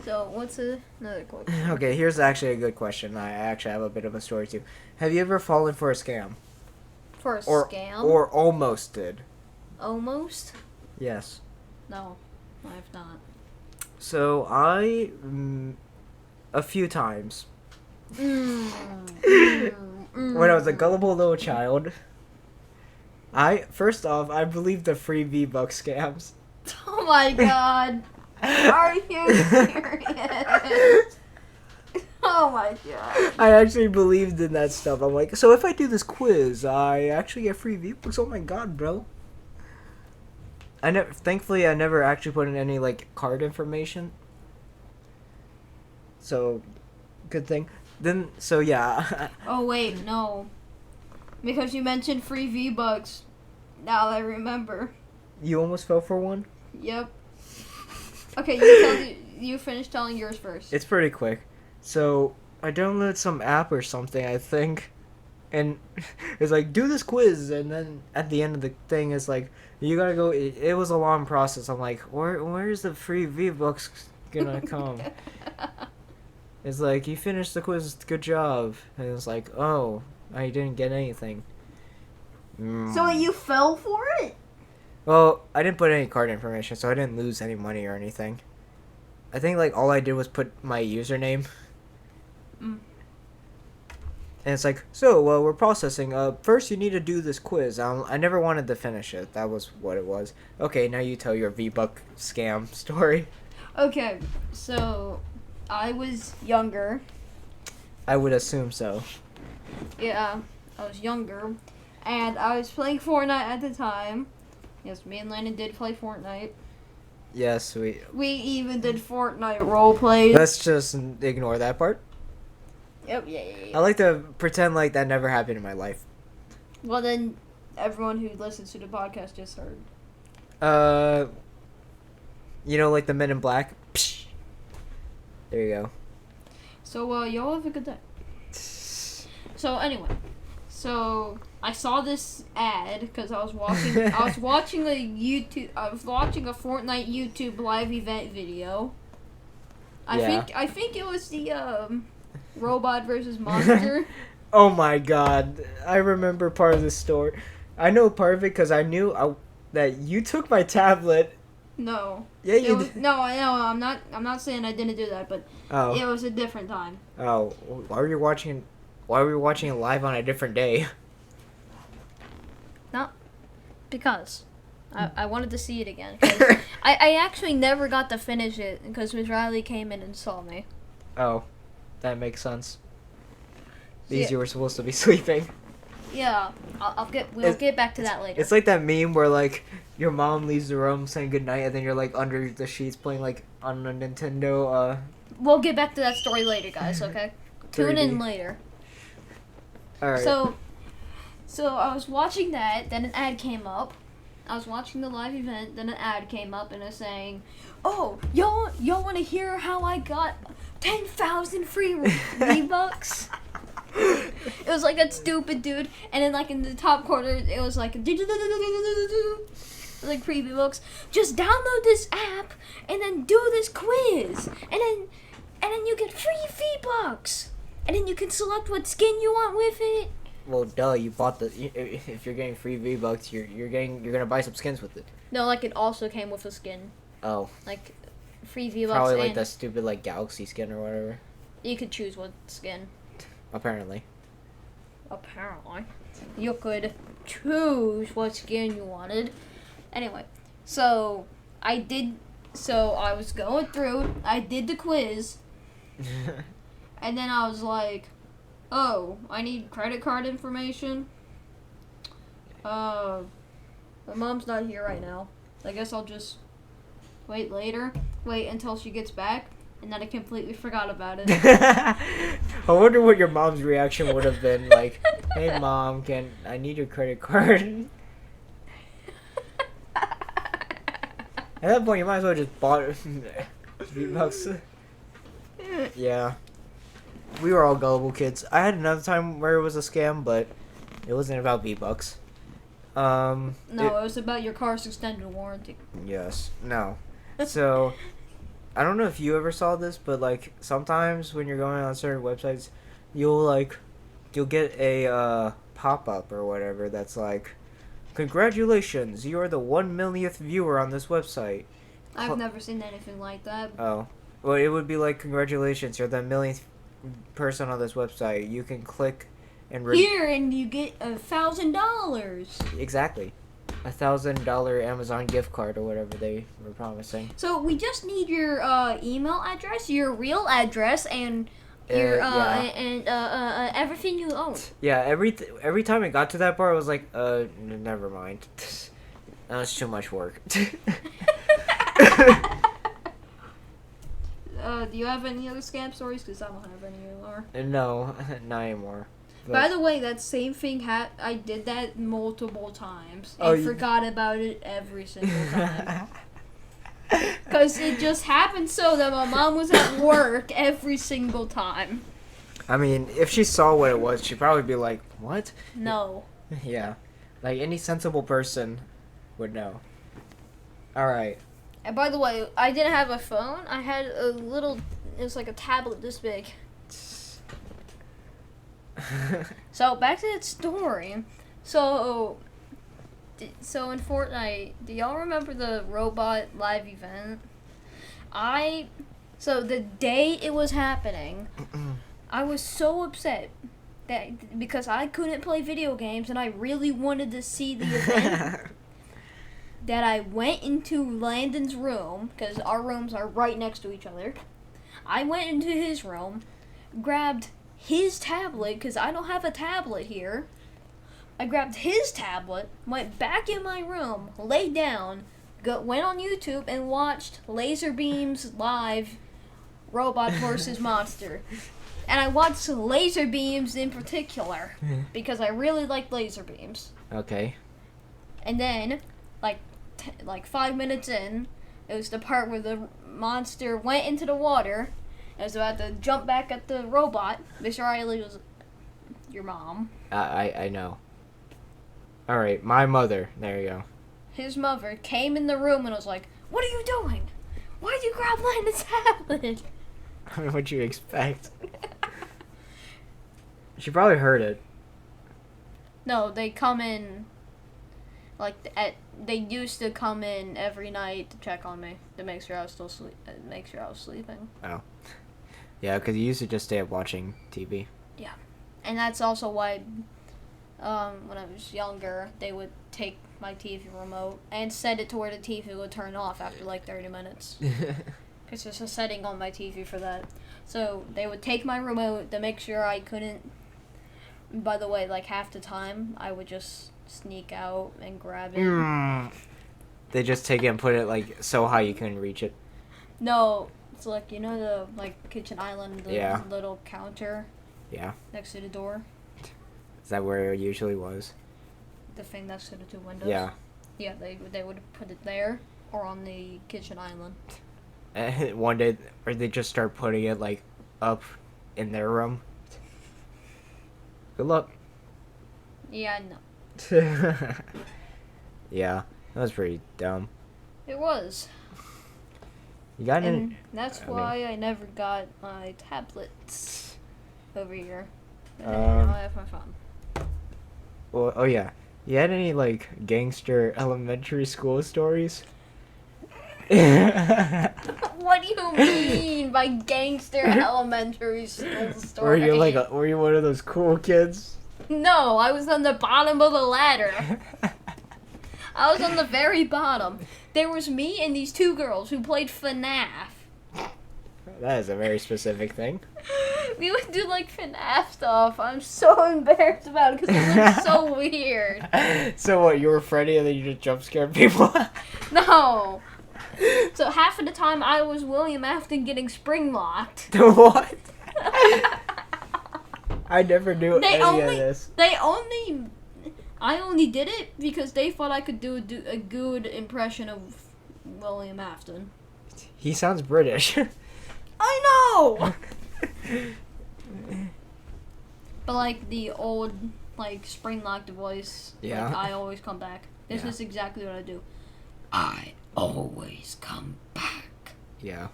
So what's another question? Okay, here's actually a good question. I actually have a bit of a story too. Have you ever fallen for a scam? For a scam? Or almost did? Almost? Yes. No, I have not. So I, a few times. When I was a gullible little child, first off, I believed the free V-Bucks scams. Oh my god. Are you serious? Oh my god. I actually believed in that stuff. I'm like, so if I do this quiz, I actually get free V-Bucks? Oh my god, bro. Thankfully, I never actually put in any, like, card information. So, good thing. Then, so yeah. Oh wait, no. Because you mentioned free V-Bucks. Now I remember. You almost fell for one? Yep. Okay, you finish telling yours first. It's pretty quick. So, I downloaded some app or something, I think. And it's like, do this quiz. And then at the end of the thing, it's like, you gotta go. It was a long process. I'm like, where's the free V-Bucks gonna come? It's like, you finished the quiz, good job. And it's like, oh, I didn't get anything. So you fell for it? Well, I didn't put any card information, so I didn't lose any money or anything. I think, like, all I did was put my username. And it's like, so, we're processing. First you need to do this quiz. I never wanted to finish it. That was what it was. Okay, now you tell your V-Buck scam story. Okay, so I was younger. I would assume so. Yeah, I was younger. And I was playing Fortnite at the time. Yes, me and Landon did play Fortnite. Yes, We even did Fortnite roleplays. let's just ignore that part. Yep, yeah. I like to pretend like that never happened in my life. Well, then everyone who listens to the podcast just heard. You know, like the Men in Black? Psh. There you go. So, y'all have a good day. So, anyway. So, I saw this ad because I was watching a Fortnite YouTube live event video. I think it was the robot versus monster. Oh my god. I remember part of this story. I know part of it because I knew that you took my tablet. No. Yeah, you did. No, I know. I'm not saying I didn't do that, but it was a different time. Oh, why were you watching it live on a different day? No, because I wanted to see it again. 'Cause I actually never got to finish it because Miss Riley came in and saw me. Oh, that makes sense. Yeah. You were supposed to be sleeping. Yeah, we'll get back to that later. It's like that meme where like your mom leaves the room saying goodnight and then you're like under the sheets playing like on a Nintendo. We'll get back to that story later, guys. Okay, tune in later. All right. So I was watching that. Then an ad came up, I was watching the live event, then an ad came up and it's saying, "Oh, y'all want to hear how I got 10,000 free V-Bucks?" It was like that stupid dude, and then like in the top corner, it was like like free V-Bucks. Just download this app and then do this quiz, and then you get free V-Bucks, and then you can select what skin you want with it. Well, duh, you bought the. If you're getting free V-Bucks, you're gonna buy some skins with it. No, like it also came with a skin, Oh, like free V-Bucks. probably like and that stupid like Galaxy skin or whatever. you could choose what skin. Apparently. Apparently, you could choose what skin you wanted. Anyway, so I did. So I was going through. I did the quiz, and then I was like, "Oh, I need credit card information." My mom's not here right now. I guess I'll just wait later. Wait until she gets back, and then I completely forgot about it. I wonder what your mom's reaction would have been like. Hey, Mom, I need your credit card? At that point, you might as well just bought it. V-Bucks. Yeah. We were all gullible kids. I had another time where it was a scam, but it wasn't about V-Bucks. No, it was about your car's extended warranty. Yes. No. So, I don't know if you ever saw this, but like sometimes when you're going on certain websites, you'll get a pop-up or whatever that's like, "Congratulations, you are the 1 millionth viewer on this website." I've never seen anything like that. Oh. Well, it would be like, "Congratulations, you're the 1 millionth person on this website. You can click and Here, and you get $1,000. Exactly. $1,000 Amazon gift card or whatever they were promising. So we just need your email address, your real address, and your everything you own. Yeah, every time it got to that part, I was like, never mind. That's too much work. Do you have any other scam stories? Because I don't have any anymore. No, not anymore. But By the way, that same thing I did that multiple times and forgot about it every single time. Because it just happened so that my mom was at work every single time. I mean, if she saw what it was, she'd probably be like, "What?" No. Yeah. Like, any sensible person would know. Alright. And by the way, I didn't have a phone. I had a little, it was like a tablet this big. So, back to that story. So in Fortnite, do y'all remember the robot live event? So the day it was happening, I was so upset that because I couldn't play video games and I really wanted to see the event that I went into Landon's room, because our rooms are right next to each other. I went into his room, grabbed his tablet, because I don't have a tablet here. I grabbed his tablet, went back in my room, laid down, went on YouTube and watched Laserbeam's live Robot vs. Monster. And I watched Laserbeams in particular, because I really like Laserbeams. Okay. And then, like 5 minutes in, it was the part where the monster went into the water and was about to jump back at the robot. Mr. Riley was your mom. I know. Alright, my mother. There you go. His mother came in the room and was like, "What are you doing? Why'd you grab Landon's tablet?" I mean, what'd you expect? She probably heard it. No, they come in, they used to come in every night to check on me, to make sure I was sleeping. Oh. Yeah, because you used to just stay up watching TV. Yeah. And that's also why, when I was younger, they would take my TV remote and set it to where the TV would turn off after like 30 minutes. Because there's a setting on my TV for that. So they would take my remote to make sure I couldn't. By the way, like half the time, I would just sneak out and grab it. They just take it and put it like so high you couldn't reach it. No, it's like, you know the like kitchen island, the little counter. Yeah. Next to the door. Is that where it usually was? The thing next to the two windows. Yeah. Yeah, they would put it there or on the kitchen island. And one day, or they just start putting it like up in their room. Good luck. Yeah, I know. Yeah, that was pretty dumb. It was. You got And any? that's why I never got my tablets over here. And Um, now I have my phone. Well, oh yeah. You had any like gangster elementary school stories? What do you mean by gangster elementary school story? Were you one of those cool kids? No, I was on the bottom of the ladder. I was on the very bottom. There was me and these two girls who played FNAF. That is a very specific thing. We would do like FNAF stuff. I'm so embarrassed about it because it looks so weird. So what, you were Freddy and then you just jump scared people? No. So half of the time I was William Afton getting spring locked. What? I never knew any of this. I only did it because they thought I could do a good impression of William Afton. He sounds British. I know! But like the old, like spring locked voice, Yeah. like, I always come back. This Yeah. is exactly what I do. I always come back. Yeah.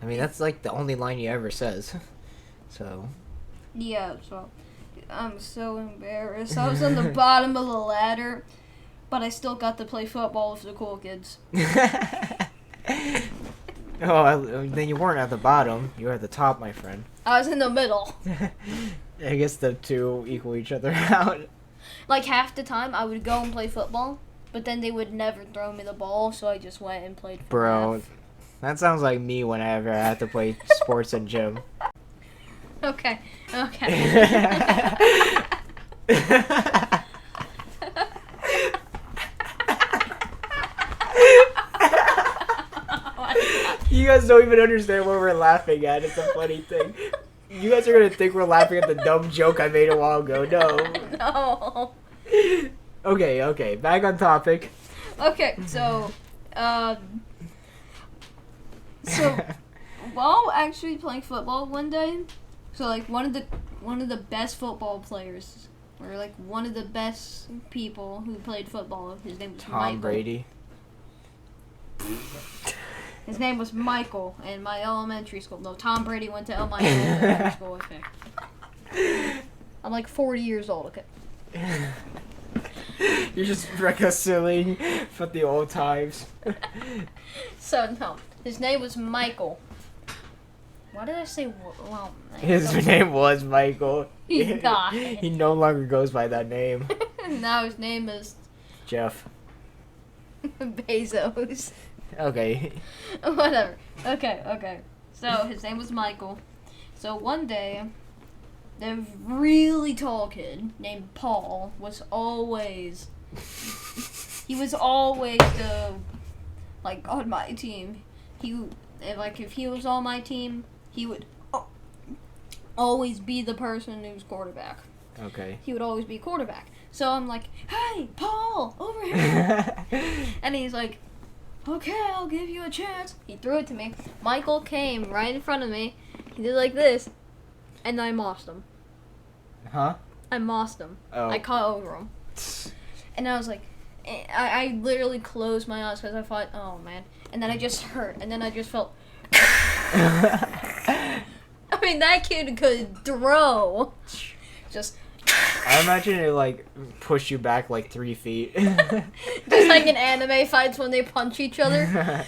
I mean, that's like the only line he ever says. So. Yeah, so I'm so embarrassed. I was on the bottom of the ladder, but I still got to play football with the cool kids. Then you weren't at the bottom. You were at the top, my friend. I was in the middle. I guess the two equal each other out. Like half the time I would go and play football, but then they would never throw me the ball, so I just went and played Bro, FNAF. that sounds like me whenever I have to play sports in gym. Okay. You guys don't even understand what we're laughing at. It's a funny thing. You guys are gonna think we're laughing at the dumb joke I made a while ago. No. No. Okay. Back on topic. Okay, so while actually playing football one day, so like one of the best football players, or like one of the best people who played football, his name was Tom Michael. Brady. His name was Michael in my elementary school. No, Tom Brady went to my elementary school. Okay. I'm like 40 years old. Okay. You're just reconciling for the old times. So no, his name was Michael. Why did I say well? His name was Michael. He died. He no longer goes by that name. Now his name is Jeff. Bezos. Okay. Whatever. Okay. So his name was Michael. So one day, the really tall kid named Paul was always the like on my team. If he was on my team, he would always be the person who's quarterback. Okay. He would always be quarterback. So I'm like, hey, Paul, over here. And he's like, okay, I'll give you a chance. He threw it to me. Michael came right in front of me. He did like this. And I mossed him. Huh? I mossed him. Oh. I caught over him. And I was like, I literally closed my eyes because I thought, oh man. And then I just hurt. And then I just felt. I mean, that kid could throw. Just. I imagine it like pushed you back like 3 feet. Just like in anime fights when they punch each other.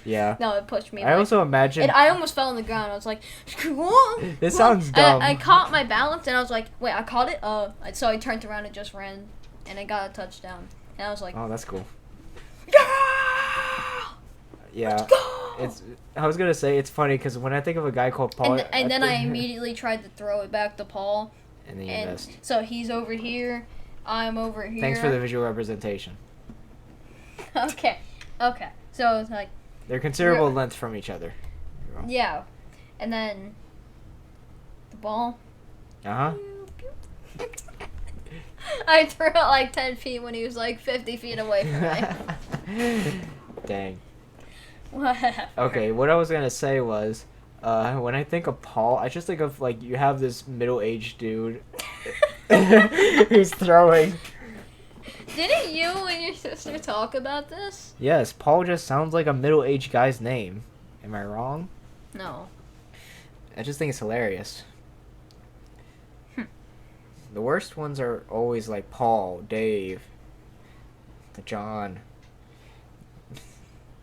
Yeah. No, it pushed me. I also imagine. And I almost fell on the ground. I was like, "What?" This sounds dumb. I caught my balance and I was like, wait, I caught it? So I turned around and just ran. And I got a touchdown. And I was like, Oh, that's cool. yeah! Yeah. Let's go! I was gonna say it's funny because when I think of a guy called Paul, And then I immediately tried to throw it back to Paul. and then you And missed. so he's over here. I'm over here. Thanks for the visual representation. Okay. So it's like, They're considerable length from each other. yeah. And then the ball. Uh huh. I threw it like 10 feet when he was like 50 feet away from me. Dang. Whatever. Okay, what I was gonna say was, when I think of Paul, I just think of like you have this middle-aged dude who's throwing. Didn't you and your sister talk about this? Yes, Paul just sounds like a middle-aged guy's name. Am I wrong? No. I just think it's hilarious. The worst ones are always like Paul, Dave, the John.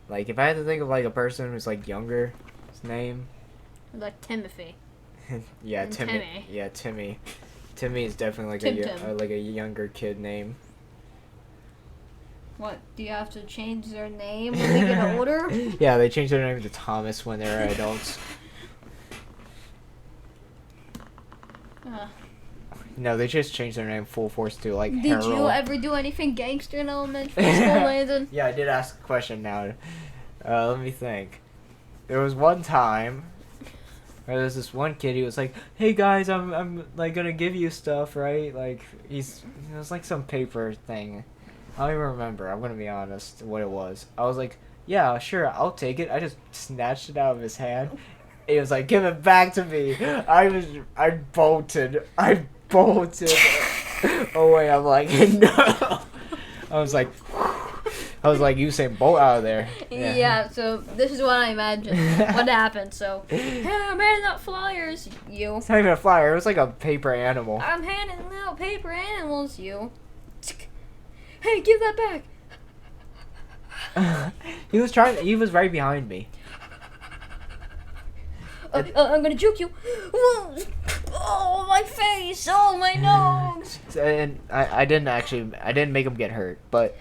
Like if I had to think of like a person who's like younger, his name. Like Timothy. Yeah, And Timmy. Timmy. Yeah, Timmy. Timmy is definitely like Tim. like a younger kid name. What? Do you have to change their name when they get older? Yeah, they changed their name to Thomas when they were adults. No, they just changed their name full force to like Did Harold. you ever do anything gangster in elementary school, Landon? Yeah, I did ask a question now. Let me think. There was one time where there was this one kid. He was like, "Hey guys, I'm like gonna give you stuff, right?" Like it was like some paper thing. I don't even remember. I'm gonna be honest what it was. I was like, "Yeah, sure, I'll take it." I just snatched it out of his hand. He was like, "Give it back to me." I bolted away. I'm like, "No." I was like, Usain Bolt out of there. Yeah, so this is what I imagine. What happened? So, hey, I'm handing out flyers. You. It's not even a flyer. It was like a paper animal. I'm handing out paper animals. You. Hey, give that back. He was right behind me. I'm gonna juke you. Oh, my face. Oh, my nose. And I didn't make him get hurt, but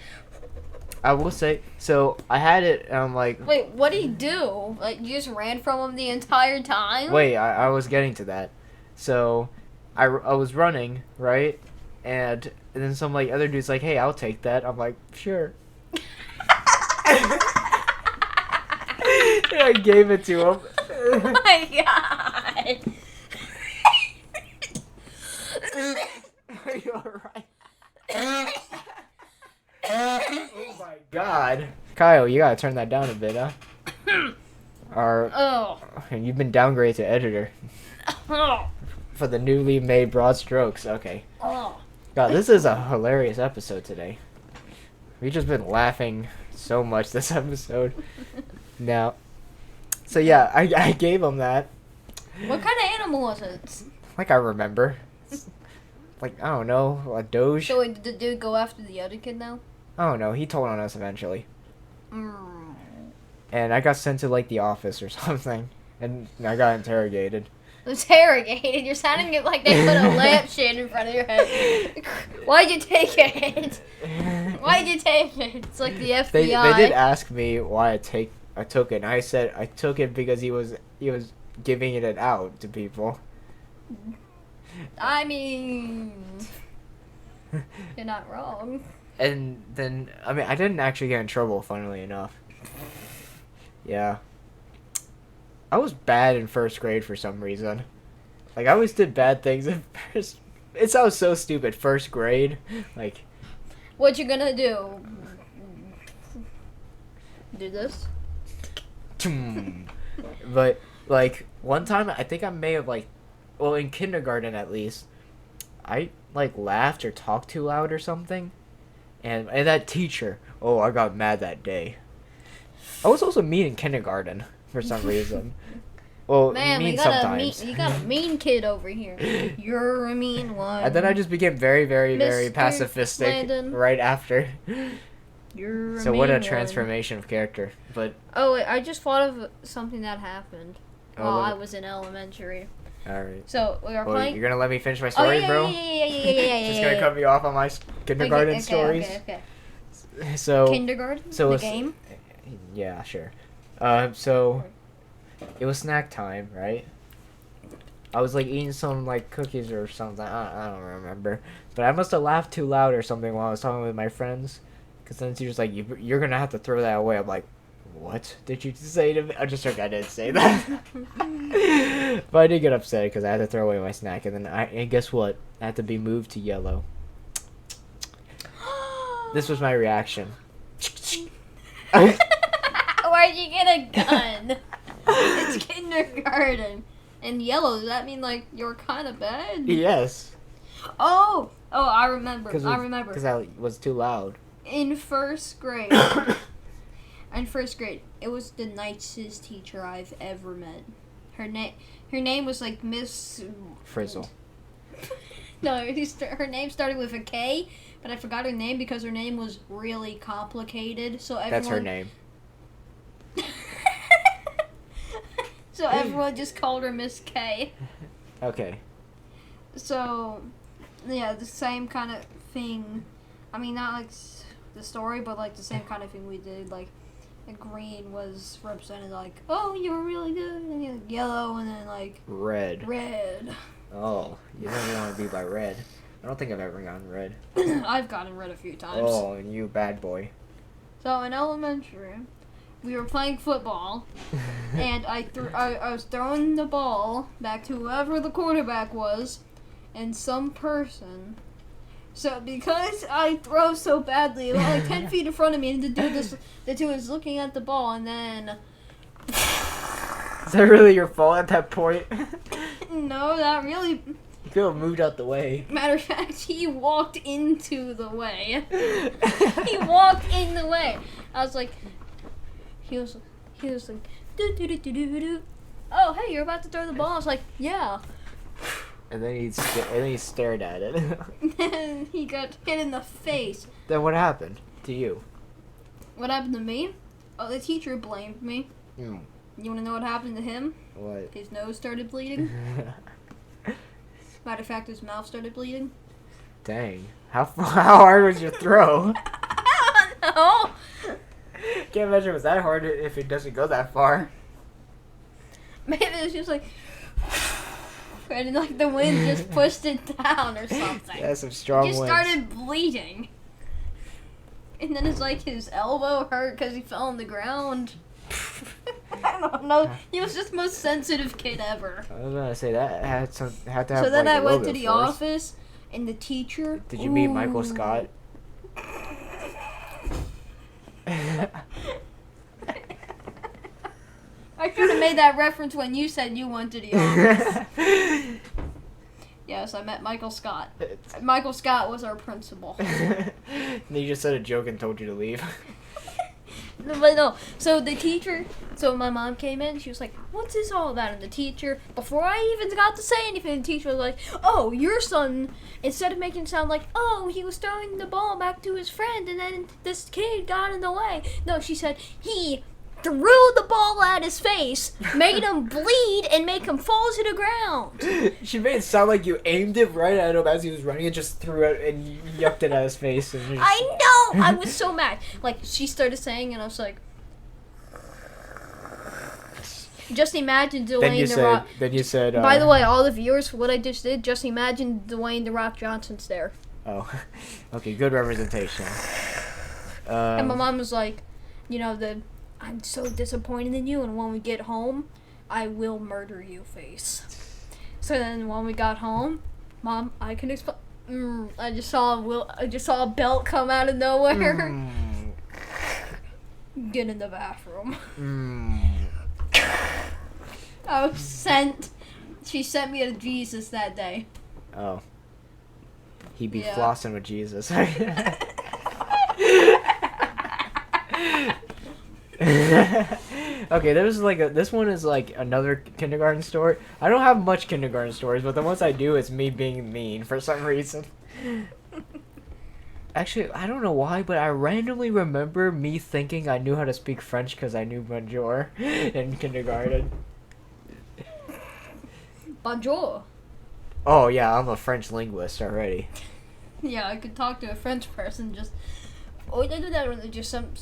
I will say, so I had it, and I'm like, Wait, what did he do? Like, you just ran from him the entire time? wait, I was getting to that. So I was running, right? And then some like other dude's like, "Hey, I'll take that." I'm like, "Sure." And I gave it to him. Oh my god. Are you alright? Oh my god. Kyle, you gotta turn that down a bit, huh? Oh. You've been downgraded to editor Oh. for the newly made BroadStrokes. Okay. Oh. God, this is a hilarious episode today. We've just been laughing so much this episode. Now, so yeah, I gave him that. What kind of animal was it? Like I remember. Like, I don't know, a doge? So did the dude go after the other kid now? I don't know, he told on us eventually. Mm. And I got sent to like the office or something. And I got interrogated. Interrogated? You're sounding it like they put a lampshade in front of your head. Why'd you take it? Why'd you take it? It's like the FBI. They did ask me why I took it, and I said I took it because he was giving it out to people. I mean, you're not wrong. And then I mean I didn't actually get in trouble, funnily enough. Yeah. I was bad in first grade for some reason. Like I always did bad things in first. It sounds so stupid. First grade, like. What you gonna do? Do this? But like one time, I think I may have like, well, in kindergarten at least, I like laughed or talked too loud or something, and that teacher, oh, I got mad that day. I was also mean in kindergarten for some reason. Well, Man, mean we got sometimes. you got a mean kid over here. You're a mean one. And then I just became very, very, very Mr. pacifistic Landon. right after. You're a So what a mean transformation of character. But Oh, wait, I just thought of something that happened Oh, while what- I was in elementary. all right. So we were Well, playing. you're gonna let me finish my Oh story, yeah, bro? yeah. Just gonna cut me off on my kindergarten stories. Okay. So Kindergarten. so The it's- game. yeah, sure. So it was snack time, right? I was like eating some like cookies or something. I don't remember, but I must have laughed too loud or something while I was talking with my friends. Cause then she was like, "You're gonna have to throw that away." I'm like, "What did you say to me?" I just joking, I didn't say that. But I did get upset because I had to throw away my snack, and then and guess what? I had to be moved to yellow. This was my reaction. Where'd you get a gun? It's kindergarten. And yellow, does that mean like you're kind of bad? Yes. Oh, I remember. Because I was too loud. In first grade. It was the nicest teacher I've ever met. Her name was like Miss Frizzle. No, her name started with a K, but I forgot her name because her name was really complicated. So everyone... That's her name. So everyone just called her Miss K. Okay. So, yeah, the same kind of thing. I mean, not like the story, but like the same kind of thing we did. Like, the green was represented like, oh, you were really good, and then yellow, and then like red. Red. Oh, you never want to be by red. I don't think I've ever gotten red. I've gotten red a few times. Oh, and you bad boy. So in elementary, we were playing football, and I was throwing the ball back to whoever the quarterback was, and some person. So because I throw so badly, like 10 feet in front of me, and the dude was looking at the ball, and then. Is that really your fault at that point? No, not really. You could have moved out the way. Matter of fact, he walked into the way. He walked in the way. I was like, he was like, do do do do do do. Oh, hey, you're about to throw the ball. I was like, yeah. And then he stared at it. And he got hit in the face. Then what happened to you? What happened to me? Oh, the teacher blamed me. Mm. You want to know what happened to him? What? His nose started bleeding. Matter of fact, his mouth started bleeding. Dang. How hard was your throw? I don't know. Can't imagine it was that hard if it doesn't go that far. Maybe it was just like... And like the wind just pushed it down or something. Yeah, some strong winds. It just started bleeding. And then it's like his elbow hurt because he fell on the ground. I don't know. He was just the most sensitive kid ever. I was gonna say that had to have. So then like, I a went little to bit the of force. office, and the teacher. Did you meet Michael Scott? I should have made that reference when you said you went to the office. Yes, I met Michael Scott. Michael Scott was our principal. You just said a joke and told you to leave. But no, so the teacher, so my mom came in, she was like, what's this all about? And the teacher, before I even got to say anything, the teacher was like, oh, your son, instead of making it sound like, oh, he was throwing the ball back to his friend and then this kid got in the way. No, she said, he threw the ball at his face, made him bleed, and make him fall to the ground. She made it sound like you aimed it right at him as he was running and just threw it and yucked it at his face. And I know! I was so mad. Like, she started saying, and I was like... Just imagine Dwayne The Rock... Then you said... By the way, all the viewers, what I just did, just imagine Dwayne The Rock Johnson's there. Oh. Okay, good representation. And my mom was like, you know, I'm so disappointed in you, and when we get home, I will murder you face. So then when we got home, Mom, I can explain. I just saw a belt come out of nowhere. Get in the bathroom. I was sent. She sent me to Jesus that day. Oh. He'd be flossing with Jesus. Okay, this one is like another kindergarten story. I don't have much kindergarten stories, but the ones I do is me being mean for some reason. Actually, I don't know why, but I randomly remember me thinking I knew how to speak French because I knew bonjour in kindergarten. Bonjour. Oh yeah, I'm a French linguist already. Yeah, I could talk to a French person just... Oh, they do that when just some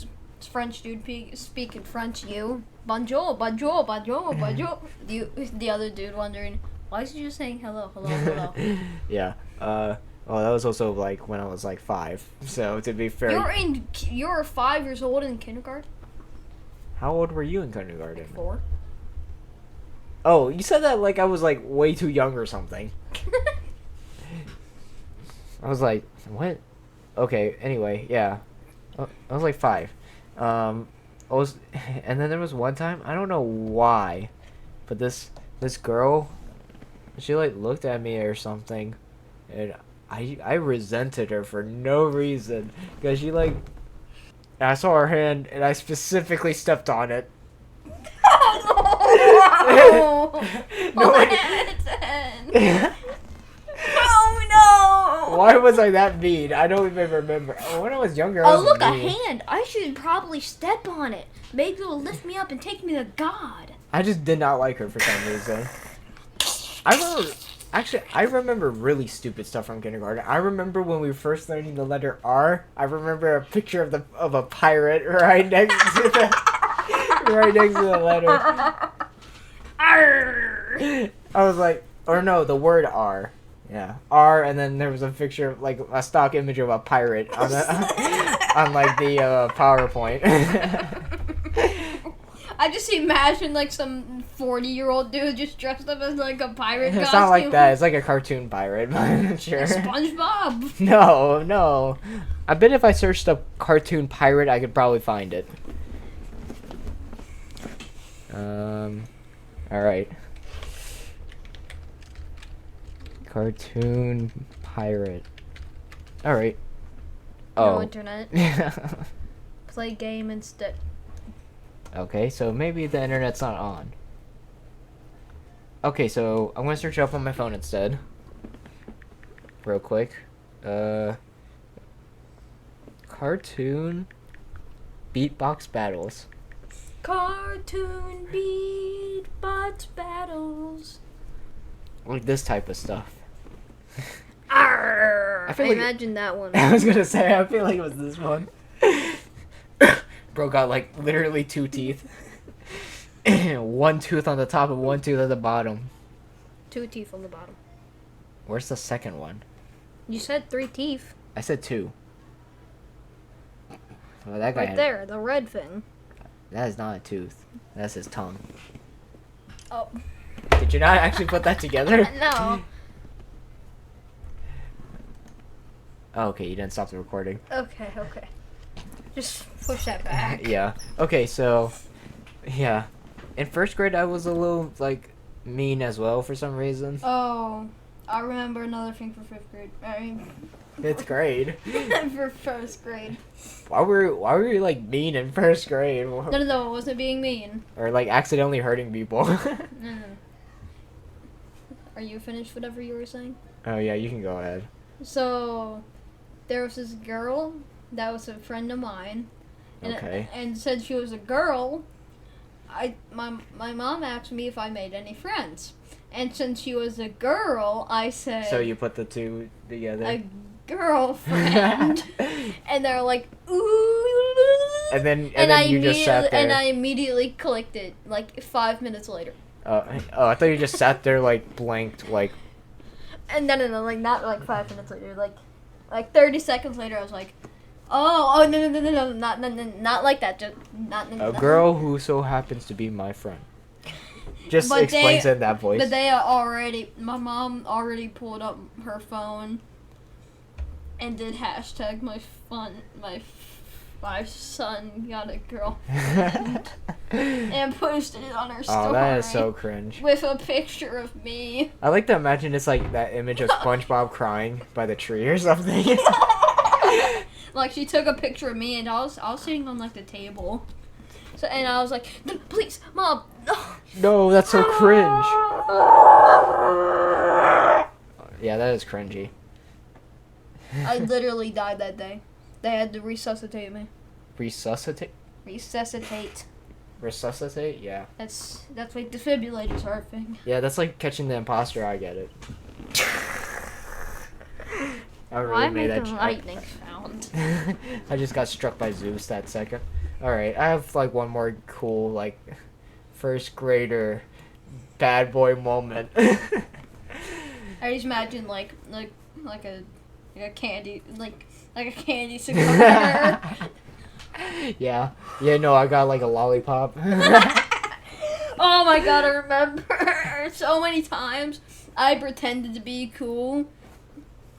French dude speaking French, you. Bonjour, bonjour, bonjour, bonjour. The other dude wondering, why is he just saying hello, hello, hello? Yeah. Well, that was also like when I was like 5. So to be fair, You're 5 years old in kindergarten. How old were you in kindergarten? 4. Oh, you said that like I was like way too young or something. I was like, what? Okay. Anyway, yeah. I was like 5. I was, and then there was one time, I don't know why, but this girl, she like looked at me or something, and I resented her for no reason, because she like, I saw her hand and I specifically stepped on it. Oh no! No, What? Oh no! Why was I that mean? I don't even remember. When I was younger, I Oh was look, a mean. hand! I should probably step on it. Maybe it'll lift me up and take me to God. I just did not like her for some reason. I remember really stupid stuff from kindergarten. I remember when we were first learning the letter R. I remember a picture of a pirate right next to the letter. Arr. I was like, or no, the word R. Yeah, R, and then there was a picture, like a stock image of a pirate on on like the PowerPoint. I just imagine like some 40-year-old dude just dressed up as like a pirate It's costume. not like that. It's like a cartoon pirate, but sure. SpongeBob. No. I bet if I searched up cartoon pirate, I could probably find it. Alright. Cartoon pirate. Alright. No Oh. internet. Play game instead. Okay, so maybe the internet's not on. Okay, so I'm gonna search up on my phone instead. Real quick. Cartoon beatbox battles. Cartoon beatbox battles. Like this type of stuff. Arr! I I feel like imagine that one. I was gonna say, I feel like it was this one. Bro got like literally 2 teeth. 1 tooth on the top and 1 tooth at the bottom. 2 teeth on the bottom. Where's the second one? You said 3 teeth. I said 2. Well, that guy Right had, there, the red thing. that is not a tooth. That's his tongue. Oh. Did you not actually put that together? No. Oh, okay, you didn't stop the recording. Okay. Just push that back. Yeah. Okay, so, yeah. In first grade, I was a little, like, mean as well for some reason. Oh, I remember another thing for 5th grade. I mean, 5th grade. for 1st grade. Why were you, like, mean in first grade? No, it wasn't being mean. Or, like, accidentally hurting people. No. Are you finished whatever you were saying? Oh, yeah, you can go ahead. So, there was this girl that was a friend of mine. And Okay. And since she was a girl, my mom asked me if I made any friends. And since she was a girl, I said... So you put the two together? A girlfriend. And they're like, ooh. And then you just sat there. And I immediately clicked it, like, 5 minutes later. Oh, I thought you just sat there, like, blanked, like... And no, like, not, like, 5 minutes later. Like 30 seconds later, I was like, oh, no, not like that. Just, not A girl who so happens to be my friend. Just But explains it in that voice. But my mom already pulled up her phone and did hashtag my son got a girlfriend and posted it on her story. Oh, that is so cringe. With a picture of me. I like to imagine it's like that image of SpongeBob crying by the tree or something. Like, she took a picture of me and I was sitting on, like, the table. So, and I was like, no, please, Mom, no. No, that's so cringe. Yeah, that is cringy. I literally died that day. They had to resuscitate me. Resuscitate? Resuscitate? Yeah. That's like defibrillators are a thing. Yeah, that's like catching the imposter. I get it. I really Why made make that a lightning sound? I just got struck by Zeus that second. Alright, I have like one more cool, like, first grader bad boy moment. I just imagine like a candy like a candy cigar. Yeah. Yeah, no, I got like a lollipop. Oh my god, I remember so many times I pretended to be cool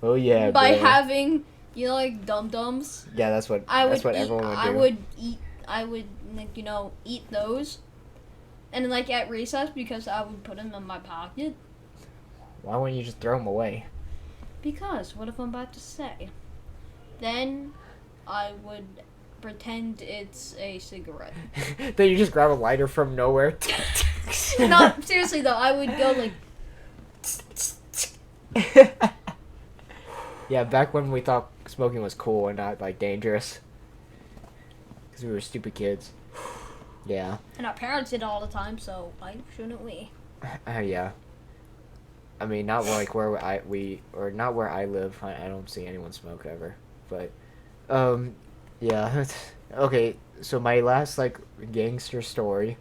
Oh yeah, by bro. having You know, like Dum Dums. Yeah, that's what everyone would do. I would like, eat those, and like at recess because I would put them in my pocket. Why wouldn't you just throw them away? Because what if I'm about to say? Then I would pretend it's a cigarette. Then you just grab a lighter from nowhere. No, seriously though, I would go like. Yeah, back when we thought smoking was cool and not like dangerous, because we were stupid kids. Yeah. And our parents did it all the time, so why shouldn't we? Yeah. I mean, not like where not where I live. I don't see anyone smoke ever. But, yeah. Okay, so my last like gangster story.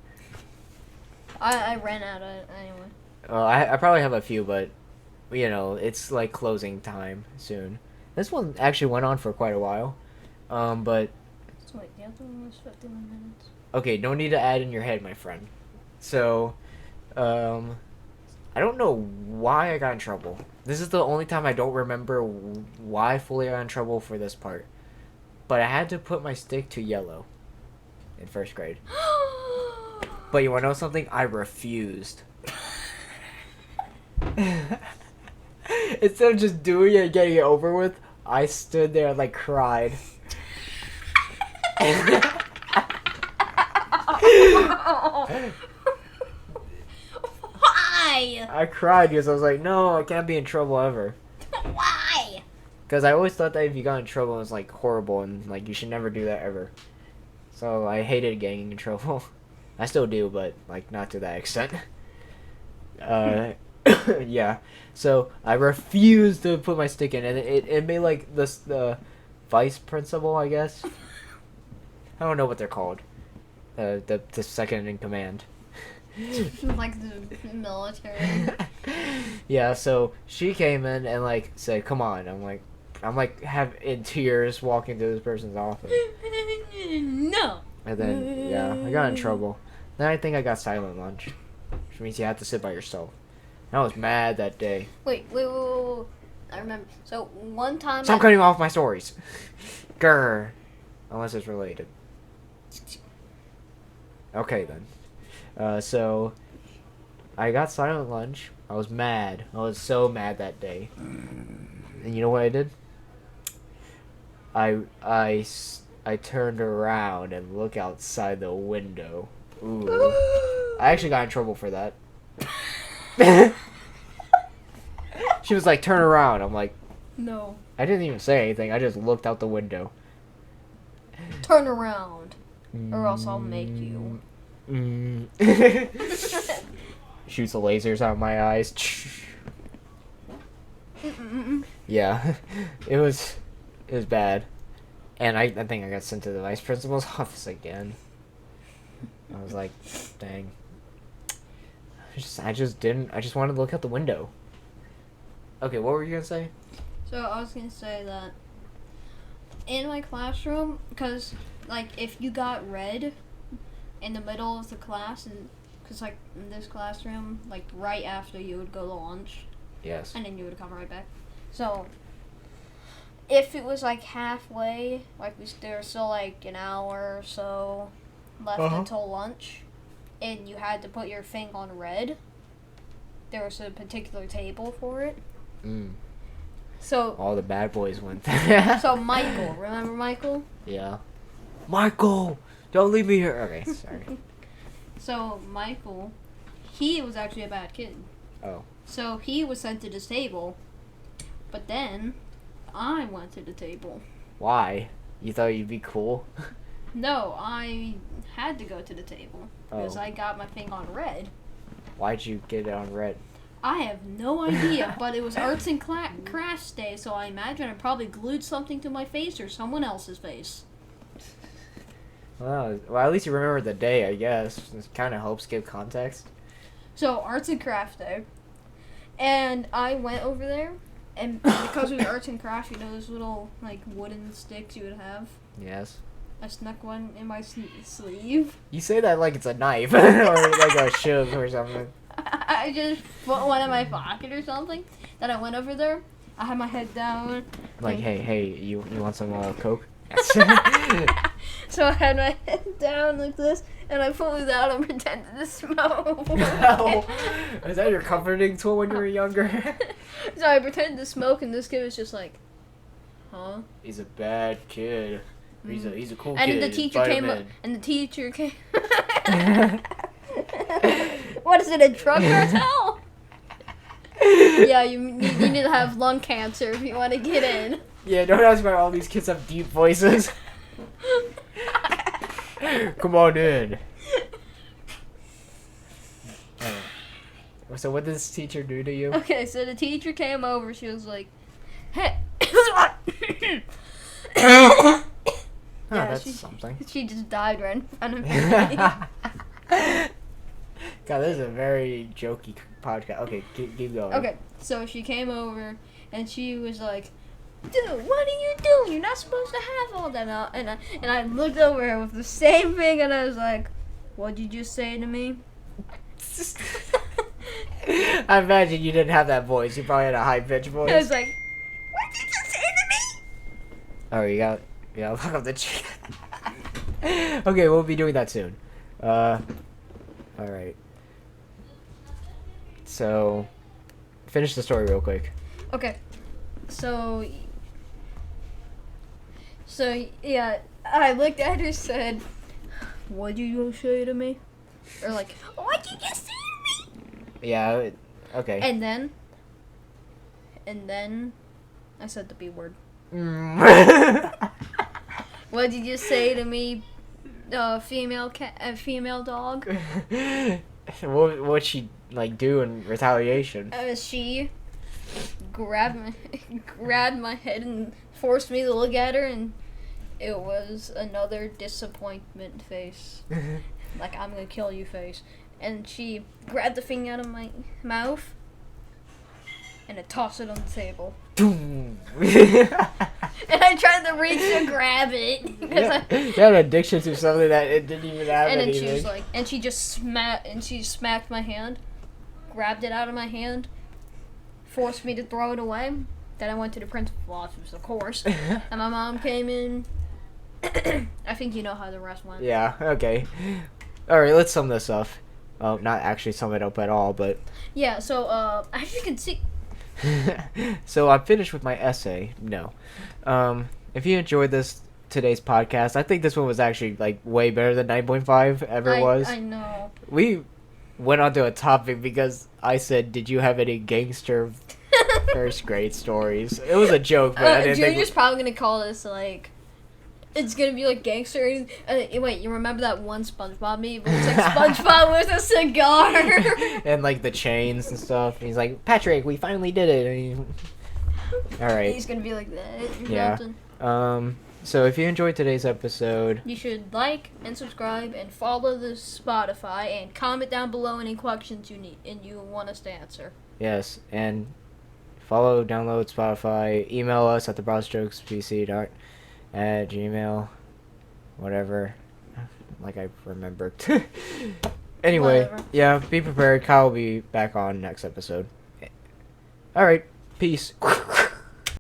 I ran out of it anyway. I probably have a few, but it's like closing time soon. This one actually went on for quite a while. But So wait, the other one was 51 minutes. okay, no need to add in your head, my friend. So, I don't know why I got in trouble. This is the only time I don't remember why fully I got in trouble for this part. But I had to put my stick to yellow in first grade. But you want to know something? I refused. Instead of just doing it and getting it over with, I stood there and like cried. Why? I cried because I was like, no, I can't be in trouble ever. Why? Because I always thought that if you got in trouble, it was like horrible and like you should never do that ever. So I hated getting in trouble. I still do, but like not to that extent. Yeah. So I refused to put my stick in, and it made like the vice principal, I guess. I don't know what they're called. The second in command. Like the military. Yeah, so she came in and like said, "Come on." I'm like have in tears walking to this person's office. No. And then yeah, I got in trouble. Then I think I got silent lunch, which means you have to sit by yourself. And I was mad that day. Wait. I remember. So one time. Stop cutting off my stories. Grr. Unless it's related. Okay then. So I got silent lunch. I was mad. I was so mad that day. And you know what I did? I turned around and looked outside the window. Ooh. I actually got in trouble for that. She was like, "Turn around." I'm like, No. I didn't even say anything. I just looked out the window. Turn around, or else I'll make you. Shoots the lasers out of my eyes. Yeah, it was bad, and I think I got sent to the vice principal's office again. I was like, dang. I just wanted to look out the window. Okay, what were you gonna say? So I was gonna say that in my classroom, because like if you got red in the middle of the class, and because like in this classroom, like right after you would go to lunch. Yes. And then you would come right back. So if it was like halfway, like there was still like an hour or so left until lunch, and you had to put your thing on red, there was a particular table for it. So all the bad boys went there. So Michael, remember Michael? Yeah. Michael, don't leave me here. Okay, sorry. So Michael, he was actually a bad kid. Oh. So he was sent to this table, but then I went to the table. Why? You thought you'd be cool? No, I had to go to the table because I got my thing on red. Why'd you get it on red? I have no idea, but it was arts and crafts day, so I imagine I probably glued something to my face or someone else's face. Well, at least you remember the day, I guess. It kind of helps give context. So, arts and crafts day. And I went over there, and because it was arts and crafts, you know those little, like, wooden sticks you would have? Yes. I snuck one in my sleeve. You say that like it's a knife, or like a shiv or something. I just put one in my pocket or something. Then I went over there. I had my head down. Like, hey, you want some Coke? So I had my head down like this, and I pulled it out and pretended to smoke. No. Is that your comforting tool when you were younger? So I pretended to smoke, and this kid was just like, huh? He's a bad kid. He's a cool And kid. the teacher came up, and the teacher came. What is it, a drug cartel? Yeah, you need to have lung cancer if you want to get in. Yeah, don't ask why all these kids have deep voices. Come on in. So what did this teacher do to you? Okay, so the teacher came over. She was like, "Hey." Yeah, that's something. She just died right in front of me. God, this is a very jokey podcast. Okay, keep going. Okay, so she came over and she was like, "Dude, what are you doing? You're not supposed to have all that." And I looked over her with the same thing, and I was like, "What'd you just say to me?" I imagine you didn't have that voice. You probably had a high-pitched voice. I was like, "What'd you just say to me?" Oh, you got lock up the chicken. Okay, we'll be doing that soon. Alright. So, finish the story real quick. Okay, so yeah, I looked at her and said, "What'd you just say to me?" Or like, "What'd you just say to me?" Yeah, okay. And then I said the B word. What did you say to me, female dog? What'd she, do in retaliation? She grabbed my head and forced me to look at her, and it was another disappointment face. Like, I'm gonna kill you face. And she grabbed the thing out of my mouth and it tossed it on the table. And And I tried to reach to grab it. You had an addiction to something that it didn't even have And then anything. she was like, and she smacked my hand, grabbed it out of my hand, forced me to throw it away. Then I went to the principal's office, of course, and my mom came in. I think you know how the rest went. Yeah, okay. Alright, let's sum this up. Well, not actually sum it up at all, but... Yeah, so, as you can see... So I'm finished with my essay. No. If you enjoyed today's podcast, I think this one was actually way better than 9.5 ever was. I know. We went on to a topic because I said, "Did you have any gangster first grade stories?" It was a joke, but I didn't think. Junior's probably gonna call this it's gonna be like gangster. Wait, you remember that one SpongeBob meme? It's like SpongeBob with a cigar. And the chains and stuff. And he's like, "Patrick, we finally did it." All right. He's gonna be like that. Or Yeah. something. So if you enjoyed today's episode, You should like and subscribe and follow the Spotify and comment down below any questions you need and you want us to answer. yes, and follow, download Spotify, email us at thebroadstrokespc@gmail, whatever. I remembered. Anyway, Whatever. yeah, be prepared. Kyle will be back on next episode. All right, peace.